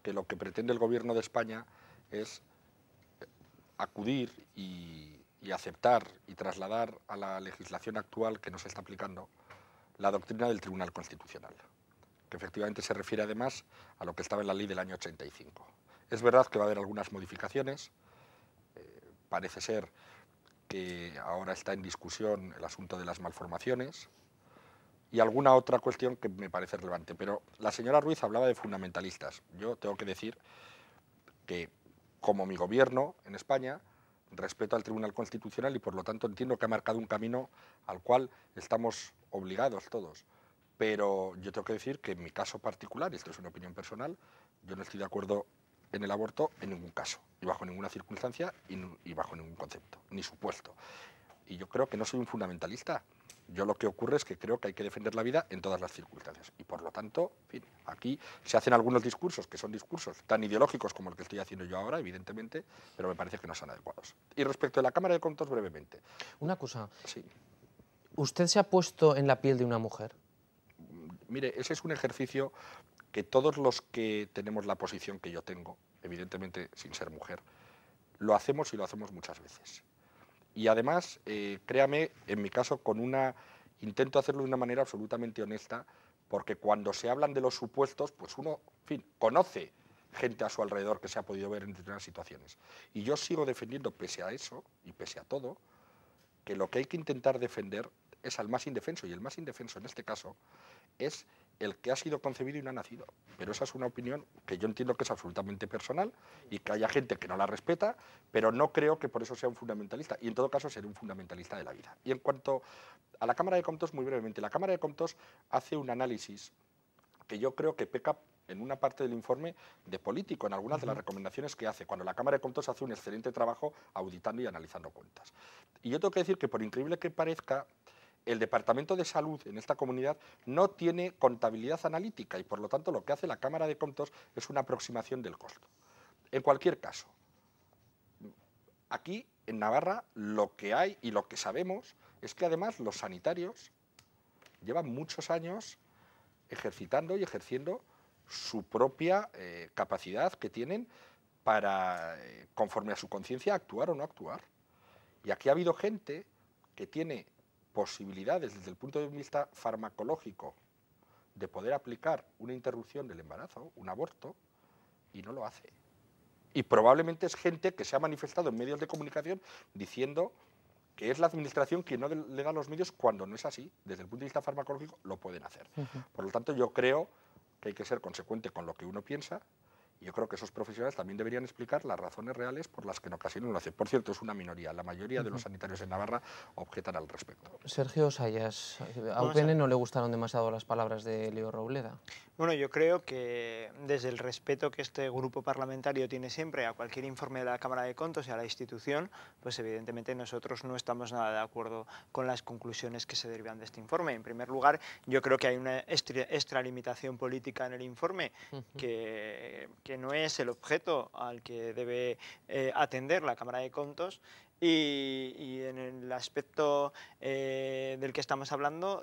que lo que pretende el Gobierno de España es acudir y aceptar y trasladar a la legislación actual que no se está aplicando la doctrina del Tribunal Constitucional, que efectivamente se refiere además a lo que estaba en la ley del año 85. Es verdad que va a haber algunas modificaciones, parece ser que ahora está en discusión el asunto de las malformaciones y alguna otra cuestión que me parece relevante, pero la señora Ruiz hablaba de fundamentalistas. Yo tengo que decir que, como mi gobierno en España, respeto al Tribunal Constitucional y por lo tanto entiendo que ha marcado un camino al cual estamos obligados todos. Pero yo tengo que decir que en mi caso particular, y esto es una opinión personal, yo no estoy de acuerdo en el aborto en ningún caso, y bajo ninguna circunstancia y bajo ningún concepto, ni supuesto. Y yo creo que no soy un fundamentalista. Yo lo que ocurre es que creo que hay que defender la vida en todas las circunstancias. Y por lo tanto, en fin, aquí se hacen algunos discursos que son discursos tan ideológicos como el que estoy haciendo yo ahora, evidentemente, pero me parece que no son adecuados. Y respecto de la Cámara de Comptos, brevemente. Una cosa. Sí. ¿Usted se ha puesto en la piel de una mujer? Mire, ese es un ejercicio que todos los que tenemos la posición que yo tengo, evidentemente sin ser mujer, lo hacemos y lo hacemos muchas veces. Y además, créame, en mi caso, intento hacerlo de una manera absolutamente honesta, porque cuando se hablan de los supuestos, pues uno, en fin, conoce gente a su alrededor que se ha podido ver en determinadas situaciones. Y yo sigo defendiendo, pese a eso y pese a todo, que lo que hay que intentar defender es al más indefenso, y el más indefenso en este caso es el que ha sido concebido y no ha nacido. Pero esa es una opinión que yo entiendo que es absolutamente personal y que haya gente que no la respeta, pero no creo que por eso sea un fundamentalista, y en todo caso seré un fundamentalista de la vida. Y en cuanto a la Cámara de Comptos, muy brevemente, la Cámara de Comptos hace un análisis que yo creo que peca en una parte del informe de político, en algunas de las recomendaciones que hace, cuando la Cámara de Comptos hace un excelente trabajo auditando y analizando cuentas. Y yo tengo que decir que, por increíble que parezca, el Departamento de Salud en esta comunidad no tiene contabilidad analítica y, por lo tanto, lo que hace la Cámara de Comptos es una aproximación del costo. En cualquier caso, aquí en Navarra lo que hay y lo que sabemos es que además los sanitarios llevan muchos años ejercitando y ejerciendo su propia capacidad que tienen para, conforme a su conciencia, actuar o no actuar. Y aquí ha habido gente que tiene posibilidades desde el punto de vista farmacológico de poder aplicar una interrupción del embarazo, un aborto, y no lo hace. Y probablemente es gente que se ha manifestado en medios de comunicación diciendo que es la administración quien no le da los medios, cuando no es así. Desde el punto de vista farmacológico lo pueden hacer. Por lo tanto, yo creo que hay que ser consecuente con lo que uno piensa. Y yo creo que esos profesionales también deberían explicar las razones reales por las que en ocasiones no lo hacen. Por cierto, es una minoría. La mayoría de los sanitarios en Navarra objetan al respecto. Sergio Sayas, ¿a UPN no le gustaron demasiado las palabras de Leo Robleda? Bueno, yo creo que desde el respeto que este grupo parlamentario tiene siempre a cualquier informe de la Cámara de Contos y a la institución, pues evidentemente nosotros no estamos nada de acuerdo con las conclusiones que se derivan de este informe. En primer lugar, yo creo que hay una extralimitación política en el informe que no es el objeto al que debe atender la Cámara de Contos. Y en el aspecto del que estamos hablando,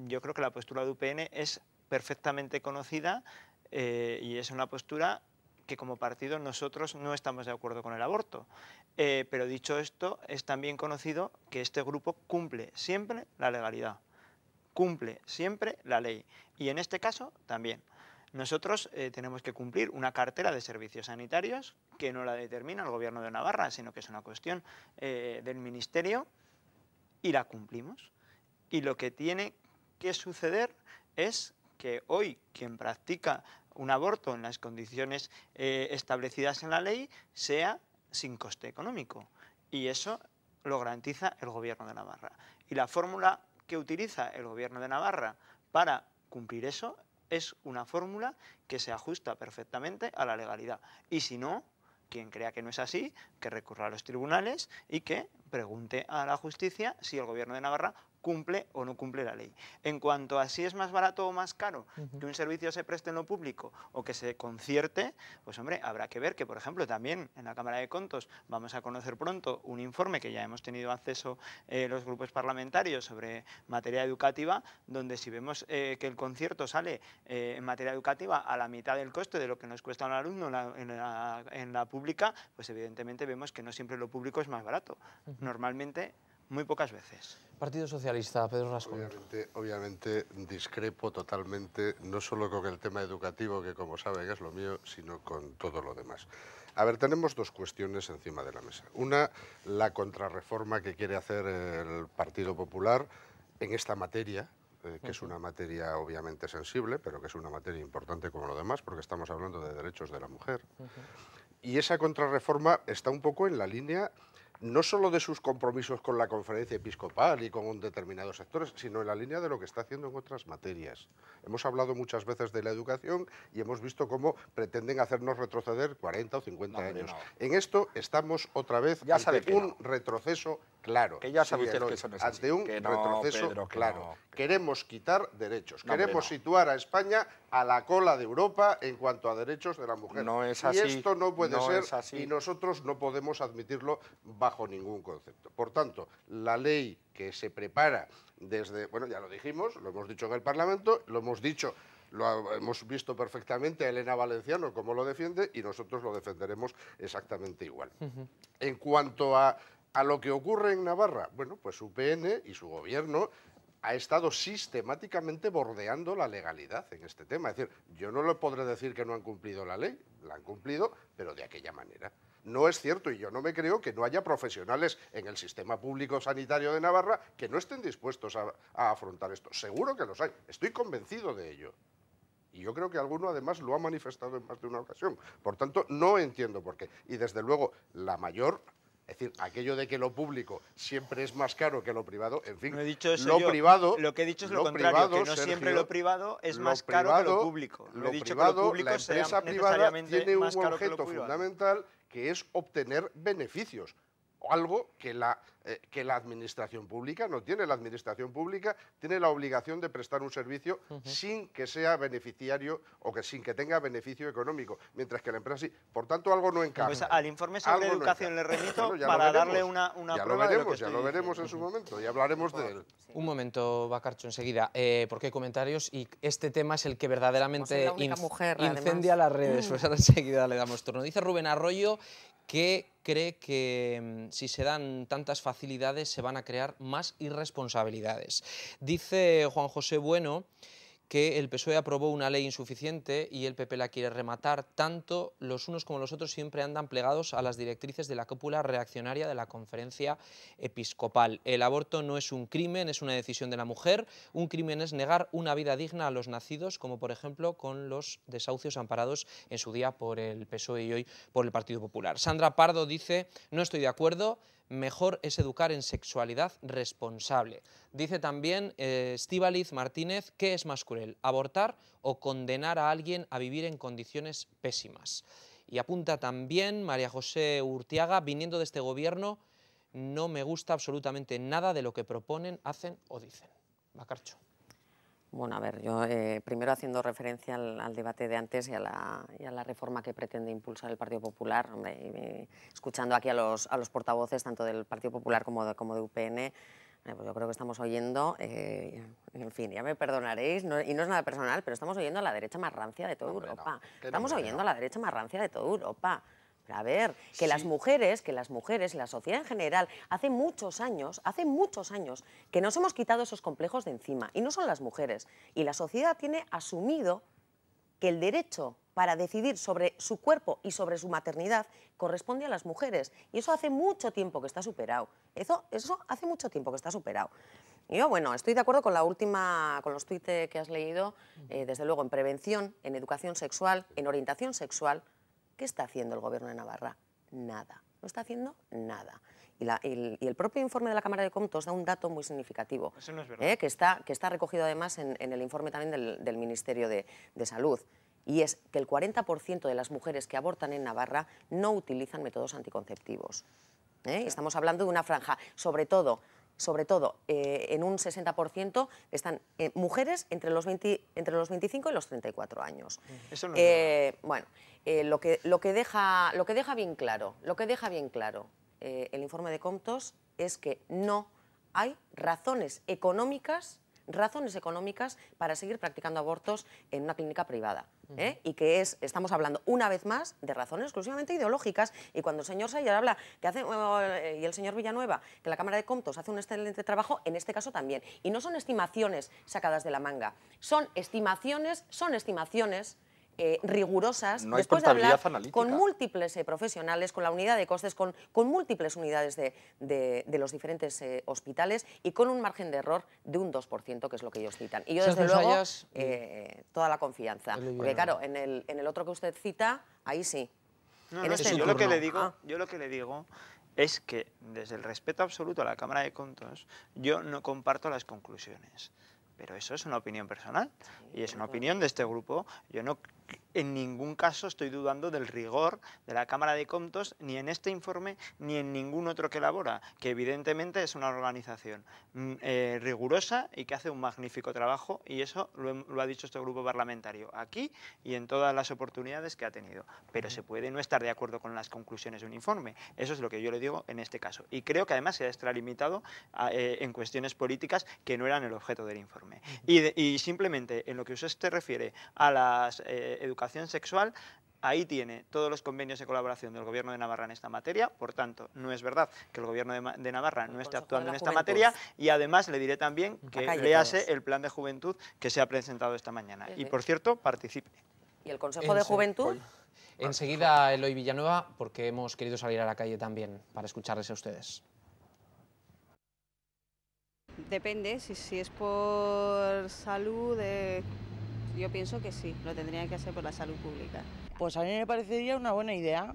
yo creo que la postura de UPN es perfectamente conocida y es una postura que como partido nosotros no estamos de acuerdo con el aborto. Pero dicho esto, es también conocido que este grupo cumple siempre la legalidad, cumple siempre la ley. Y en este caso también. Nosotros tenemos que cumplir una cartera de servicios sanitarios que no la determina el Gobierno de Navarra, sino que es una cuestión del Ministerio, y la cumplimos. Y lo que tiene que suceder es que hoy quien practica un aborto en las condiciones establecidas en la ley sea sin coste económico. Y eso lo garantiza el Gobierno de Navarra. Y la fórmula que utiliza el Gobierno de Navarra para cumplir eso es una fórmula que se ajusta perfectamente a la legalidad. Y si no, quien crea que no es así, que recurra a los tribunales y que pregunte a la justicia si el Gobierno de Navarra cumple o no cumple la ley. En cuanto a si es más barato o más caro que un servicio se preste en lo público o que se concierte, pues hombre, habrá que ver que, por ejemplo, también en la Cámara de Contos vamos a conocer pronto un informe que ya hemos tenido acceso los grupos parlamentarios sobre materia educativa, donde si vemos que el concierto sale en materia educativa a la mitad del coste de lo que nos cuesta un alumno en la pública, pues evidentemente vemos que no siempre lo público es más barato. Normalmente, muy pocas veces. Partido Socialista, Pedro Rascón. Obviamente discrepo totalmente, no solo con el tema educativo, que como saben es lo mío, sino con todo lo demás. A ver, tenemos dos cuestiones encima de la mesa. Una, la contrarreforma que quiere hacer el Partido Popular en esta materia, que es una materia obviamente sensible, pero que es una materia importante como lo demás, porque estamos hablando de derechos de la mujer. Y esa contrarreforma está un poco en la línea no solo de sus compromisos con la conferencia episcopal y con determinados sectores, sino en la línea de lo que está haciendo en otras materias. Hemos hablado muchas veces de la educación y hemos visto cómo pretenden hacernos retroceder 40 o 50 años. En esto estamos otra vez ante un retroceso claro. Que ya sabe usted que eso no es así. Ante un retroceso Pedro, claro. Queremos quitar derechos. Queremos situar a España a la cola de Europa en cuanto a derechos de la mujer. No es así. Y esto no puede ser y nosotros no podemos admitirlo bajo ningún concepto. Por tanto, la ley que se prepara desde, bueno, ya lo dijimos, lo hemos dicho en el Parlamento, lo hemos dicho, lo hemos visto perfectamente a Elena Valenciano cómo lo defiende y nosotros lo defenderemos exactamente igual. En cuanto a lo que ocurre en Navarra, bueno, pues UPN y su gobierno ha estado sistemáticamente bordeando la legalidad en este tema. Es decir, yo no le podré decir que no han cumplido la ley, la han cumplido, pero de aquella manera. No es cierto, y yo no me creo que no haya profesionales en el sistema público sanitario de Navarra que no estén dispuestos a afrontar esto. Seguro que los hay, estoy convencido de ello. Y yo creo que alguno además lo ha manifestado en más de una ocasión. Por tanto, no entiendo por qué. Y desde luego, la mayor... Es decir, aquello de que lo público siempre es más caro que lo privado, en fin, no he dicho eso lo yo. privado... Lo que he dicho es lo contrario, privado, que no Sergio, siempre lo privado es más caro que lo público. No he dicho que lo público la empresa privada tiene un objeto fundamental que es obtener beneficios. algo que la administración pública no tiene. La administración pública tiene la obligación de prestar un servicio sin que sea beneficiario o sin que tenga beneficio económico, mientras que la empresa sí. Por tanto, algo no encaja. Pues al informe sobre educación le remito para darle una prueba de lo que ya lo veremos en su momento y hablaremos de él. Un momento, Bakartxo, enseguida, porque hay comentarios y este tema es el que verdaderamente incendia las redes. Pues ahora enseguida le damos turno. Dice Rubén Arroyo que cree que si se dan tantas facilidades se van a crear más irresponsabilidades. Dice Juan José Bueno que el PSOE aprobó una ley insuficiente y el PP la quiere rematar. Tanto los unos como los otros siempre andan plegados a las directrices de la cúpula reaccionaria de la Conferencia Episcopal. El aborto no es un crimen, es una decisión de la mujer. Un crimen es negar una vida digna a los nacidos, como por ejemplo con los desahucios amparados en su día por el PSOE y hoy por el Partido Popular. Sandra Pardo dice, no estoy de acuerdo, mejor es educar en sexualidad responsable. Dice también Estíbaliz Martínez, ¿qué es más cruel, abortar o condenar a alguien a vivir en condiciones pésimas? Y apunta también María José Urtiaga, viniendo de este gobierno, no me gusta absolutamente nada de lo que proponen, hacen o dicen. Bakartxo. Bueno, a ver, yo primero haciendo referencia al debate de antes y a la reforma que pretende impulsar el Partido Popular, hombre, escuchando aquí a los portavoces tanto del Partido Popular como de UPN, pues yo creo que estamos oyendo, en fin, ya me perdonaréis, y no es nada personal, pero estamos oyendo a la derecha más rancia de toda Europa. Estamos oyendo a la derecha más rancia de toda Europa. A ver, que las mujeres y la sociedad en general, hace muchos años que nos hemos quitado esos complejos de encima, y no son las mujeres. Y la sociedad tiene asumido que el derecho para decidir sobre su cuerpo y sobre su maternidad corresponde a las mujeres. Y eso hace mucho tiempo que está superado. Eso hace mucho tiempo que está superado. Y yo, bueno, estoy de acuerdo con los tuits que has leído, desde luego en prevención, en educación sexual, en orientación sexual. ¿Qué está haciendo el Gobierno de Navarra? Nada. No está haciendo nada. Y el propio informe de la Cámara de Comptos da un dato muy significativo, eso no es verdad. Que está recogido además en el informe también del Ministerio de Salud, y es que el 40% de las mujeres que abortan en Navarra no utilizan métodos anticonceptivos. Estamos hablando de una franja, sobre todo en un 60% están mujeres entre los 25 y los 34 años. Eso no es bueno, lo que deja bien claro el informe de Comptos es que no hay razones económicas para seguir practicando abortos en una clínica privada. Y que estamos hablando una vez más de razones exclusivamente ideológicas, y cuando el señor Sayer habla y el señor Villanueva que la Cámara de Comptos hace un excelente trabajo, en este caso también, y no son estimaciones sacadas de la manga, son estimaciones rigurosas, no hay después de hablar analítica. Con múltiples profesionales, con la unidad de costes, con múltiples unidades de los diferentes hospitales, y con un margen de error de un 2%, que es lo que ellos citan. Y yo, desde luego, toda la confianza. Porque claro, en el otro que usted cita, ahí sí. Yo lo que le digo es que, desde el respeto absoluto a la Cámara de Comptos, yo no comparto las conclusiones. Pero eso es una opinión personal y es una opinión de este grupo. Yo no, en ningún caso estoy dudando del rigor de la Cámara de Comptos, ni en este informe ni en ningún otro que elabora, que evidentemente es una organización rigurosa y que hace un magnífico trabajo, y eso lo ha dicho este grupo parlamentario aquí y en todas las oportunidades que ha tenido. Pero se puede no estar de acuerdo con las conclusiones de un informe. Eso es lo que yo le digo en este caso. Y creo que además se ha extralimitado en cuestiones políticas que no eran el objeto del informe. Y simplemente en lo que usted se refiere a la educación sexual, ahí tiene todos los convenios de colaboración del Gobierno de Navarra en esta materia. Por tanto, no es verdad que el Gobierno de Navarra no esté actuando en esta materia, y además le diré también que léase el plan de juventud que se ha presentado esta mañana. Y por cierto, participe. ¿Y el Consejo de Juventud? Enseguida Eloy Villanueva, porque hemos querido salir a la calle también para escucharles a ustedes. Depende, si es por salud, yo pienso que sí, lo tendrían que hacer por la salud pública. Pues a mí me parecería una buena idea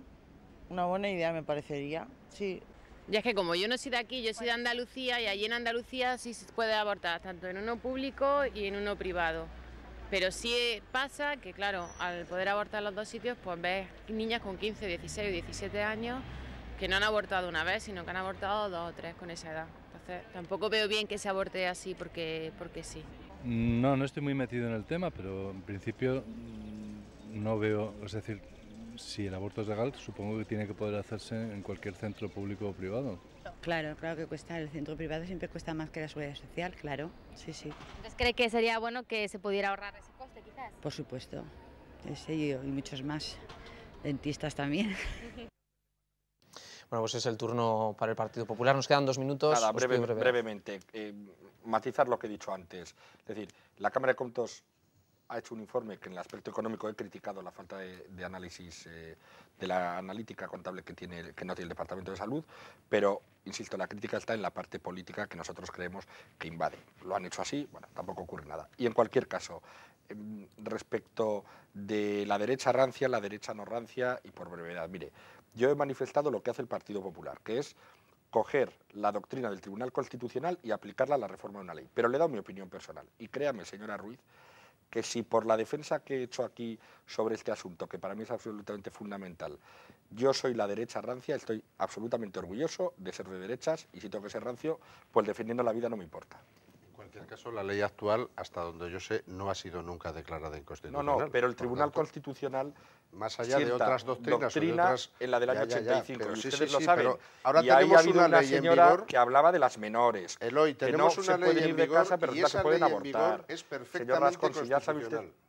me parecería, sí. Ya es que como yo no soy de aquí, yo soy de Andalucía, y allí en Andalucía sí se puede abortar, tanto en uno público y en uno privado. Pero sí pasa que, claro, al poder abortar en los dos sitios, pues ves niñas con 15, 16 o 17 años que no han abortado una vez, sino que han abortado 2 o 3 con esa edad. Entonces, tampoco veo bien que se aborte así porque sí. No, no estoy muy metido en el tema, pero en principio no veo, es decir, si el aborto es legal, supongo que tiene que poder hacerse en cualquier centro público o privado. Claro, claro que cuesta, el centro privado siempre cuesta más que la seguridad social, claro, sí, sí. Entonces, ¿cree que sería bueno que se pudiera ahorrar ese coste, quizás? Por supuesto, ese y muchos más, dentistas también. Bueno, pues es el turno para el Partido Popular. Nos quedan 2 minutos. Nada, brevemente, matizar lo que he dicho antes. Es decir, la Cámara de Comptos ha hecho un informe que en el aspecto económico he criticado la falta de análisis de la analítica contable que no tiene el Departamento de Salud, pero, insisto, la crítica está en la parte política que nosotros creemos que invade. Lo han hecho así, bueno, tampoco ocurre nada. Y en cualquier caso, respecto de la derecha rancia, la derecha no rancia, y por brevedad, mire, yo he manifestado lo que hace el Partido Popular, que es coger la doctrina del Tribunal Constitucional y aplicarla a la reforma de una ley. Pero le he dado mi opinión personal. Y créame, señora Ruiz, que si por la defensa que he hecho aquí sobre este asunto, que para mí es absolutamente fundamental, yo soy la derecha rancia, estoy absolutamente orgulloso de ser de derechas, y si tengo que ser rancio, pues defendiendo la vida no me importa. En cualquier caso, la ley actual, hasta donde yo sé, no ha sido nunca declarada inconstitucional. No, pero el Tribunal Constitucional, más allá de otras doctrinas, doctrina o de otras... en la del año 85, pero y sí, ustedes sí, lo saben. pero ahora y ahí ha tenemos habido una ley señora en vigor que hablaba de las menores, Eloy, tenemos que no una se ley pueden en ir de vigor casa, pero y que esa pueden ley en abortar. vigor es Señor perfectamente Rascón, si ya sabe usted... constitucional.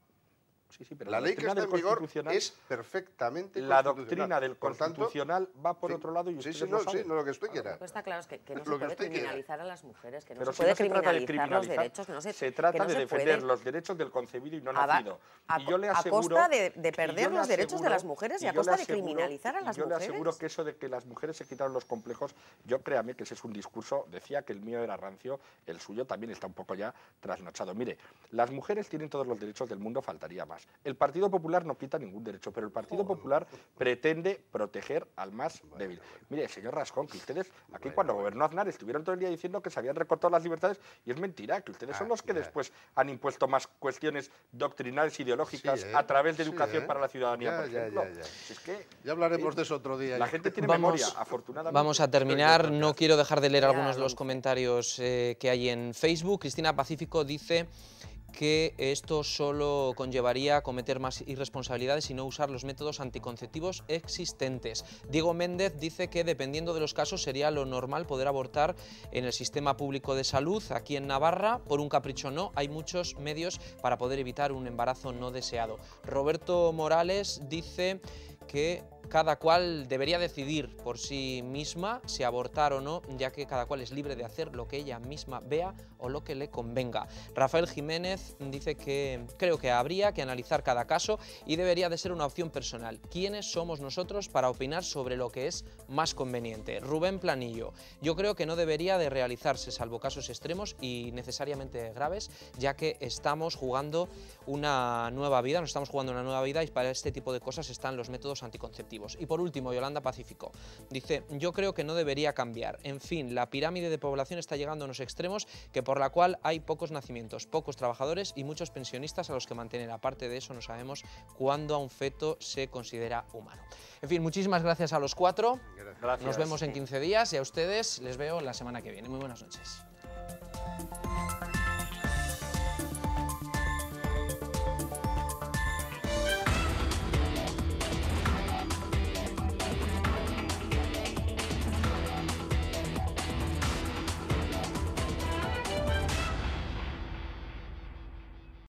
Sí, pero la ley que está en vigor es perfectamente la constitucional. doctrina del Constitucional va por otro lado y ustedes lo saben. Sí, lo que usted quiera. Lo que está claro es que no se puede criminalizar a las mujeres, que no pero se puede si no se trata de criminalizar los derechos, que no se trata de defender los derechos del concebido y no nacido. Y yo le aseguro, a costa de perder los derechos de las mujeres y a costa de criminalizar a las mujeres. Yo le aseguro que eso de que las mujeres se quitaron los complejos, yo créame que ese es un discurso, decía que el mío era rancio, el suyo también está un poco ya trasnochado. Mire, las mujeres tienen todos los derechos del mundo, faltaría más. El Partido Popular no quita ningún derecho, pero el Partido Popular pretende proteger al más débil. Mire, señor Rascón, que ustedes aquí cuando gobernó Aznar estuvieron todo el día diciendo que se habían recortado las libertades, y es mentira, que ustedes son los que después han impuesto más cuestiones doctrinales ideológicas a través de educación para la ciudadanía, por ejemplo. Es que, ya hablaremos de eso otro día. La gente tiene memoria, afortunadamente. Vamos a terminar, no quiero dejar de leer algunos de los comentarios que hay en Facebook. Cristina Pacífico dice que esto solo conllevaría cometer más irresponsabilidades y no usar los métodos anticonceptivos existentes. Diego Méndez dice que dependiendo de los casos sería lo normal poder abortar en el sistema público de salud. Aquí en Navarra, por un capricho no, hay muchos medios para poder evitar un embarazo no deseado. Roberto Morales dice que cada cual debería decidir por sí misma si abortar o no, ya que cada cual es libre de hacer lo que ella misma vea o lo que le convenga. Rafael Jiménez dice que creo que habría que analizar cada caso y debería de ser una opción personal. ¿Quiénes somos nosotros para opinar sobre lo que es más conveniente? Rubén Planillo, yo creo que no debería de realizarse salvo casos extremos y necesariamente graves, ya que estamos jugando una nueva vida, y para este tipo de cosas están los métodos anticonceptivos. Y por último, Yolanda Pacífico dice, yo creo que no debería cambiar. En fin, la pirámide de población está llegando a unos extremos que por la cual hay pocos nacimientos, pocos trabajadores y muchos pensionistas a los que mantener. Aparte de eso, no sabemos cuándo a un feto se considera humano. En fin, muchísimas gracias a los 4. Gracias. Nos vemos en 15 días y a ustedes les veo la semana que viene. Muy buenas noches.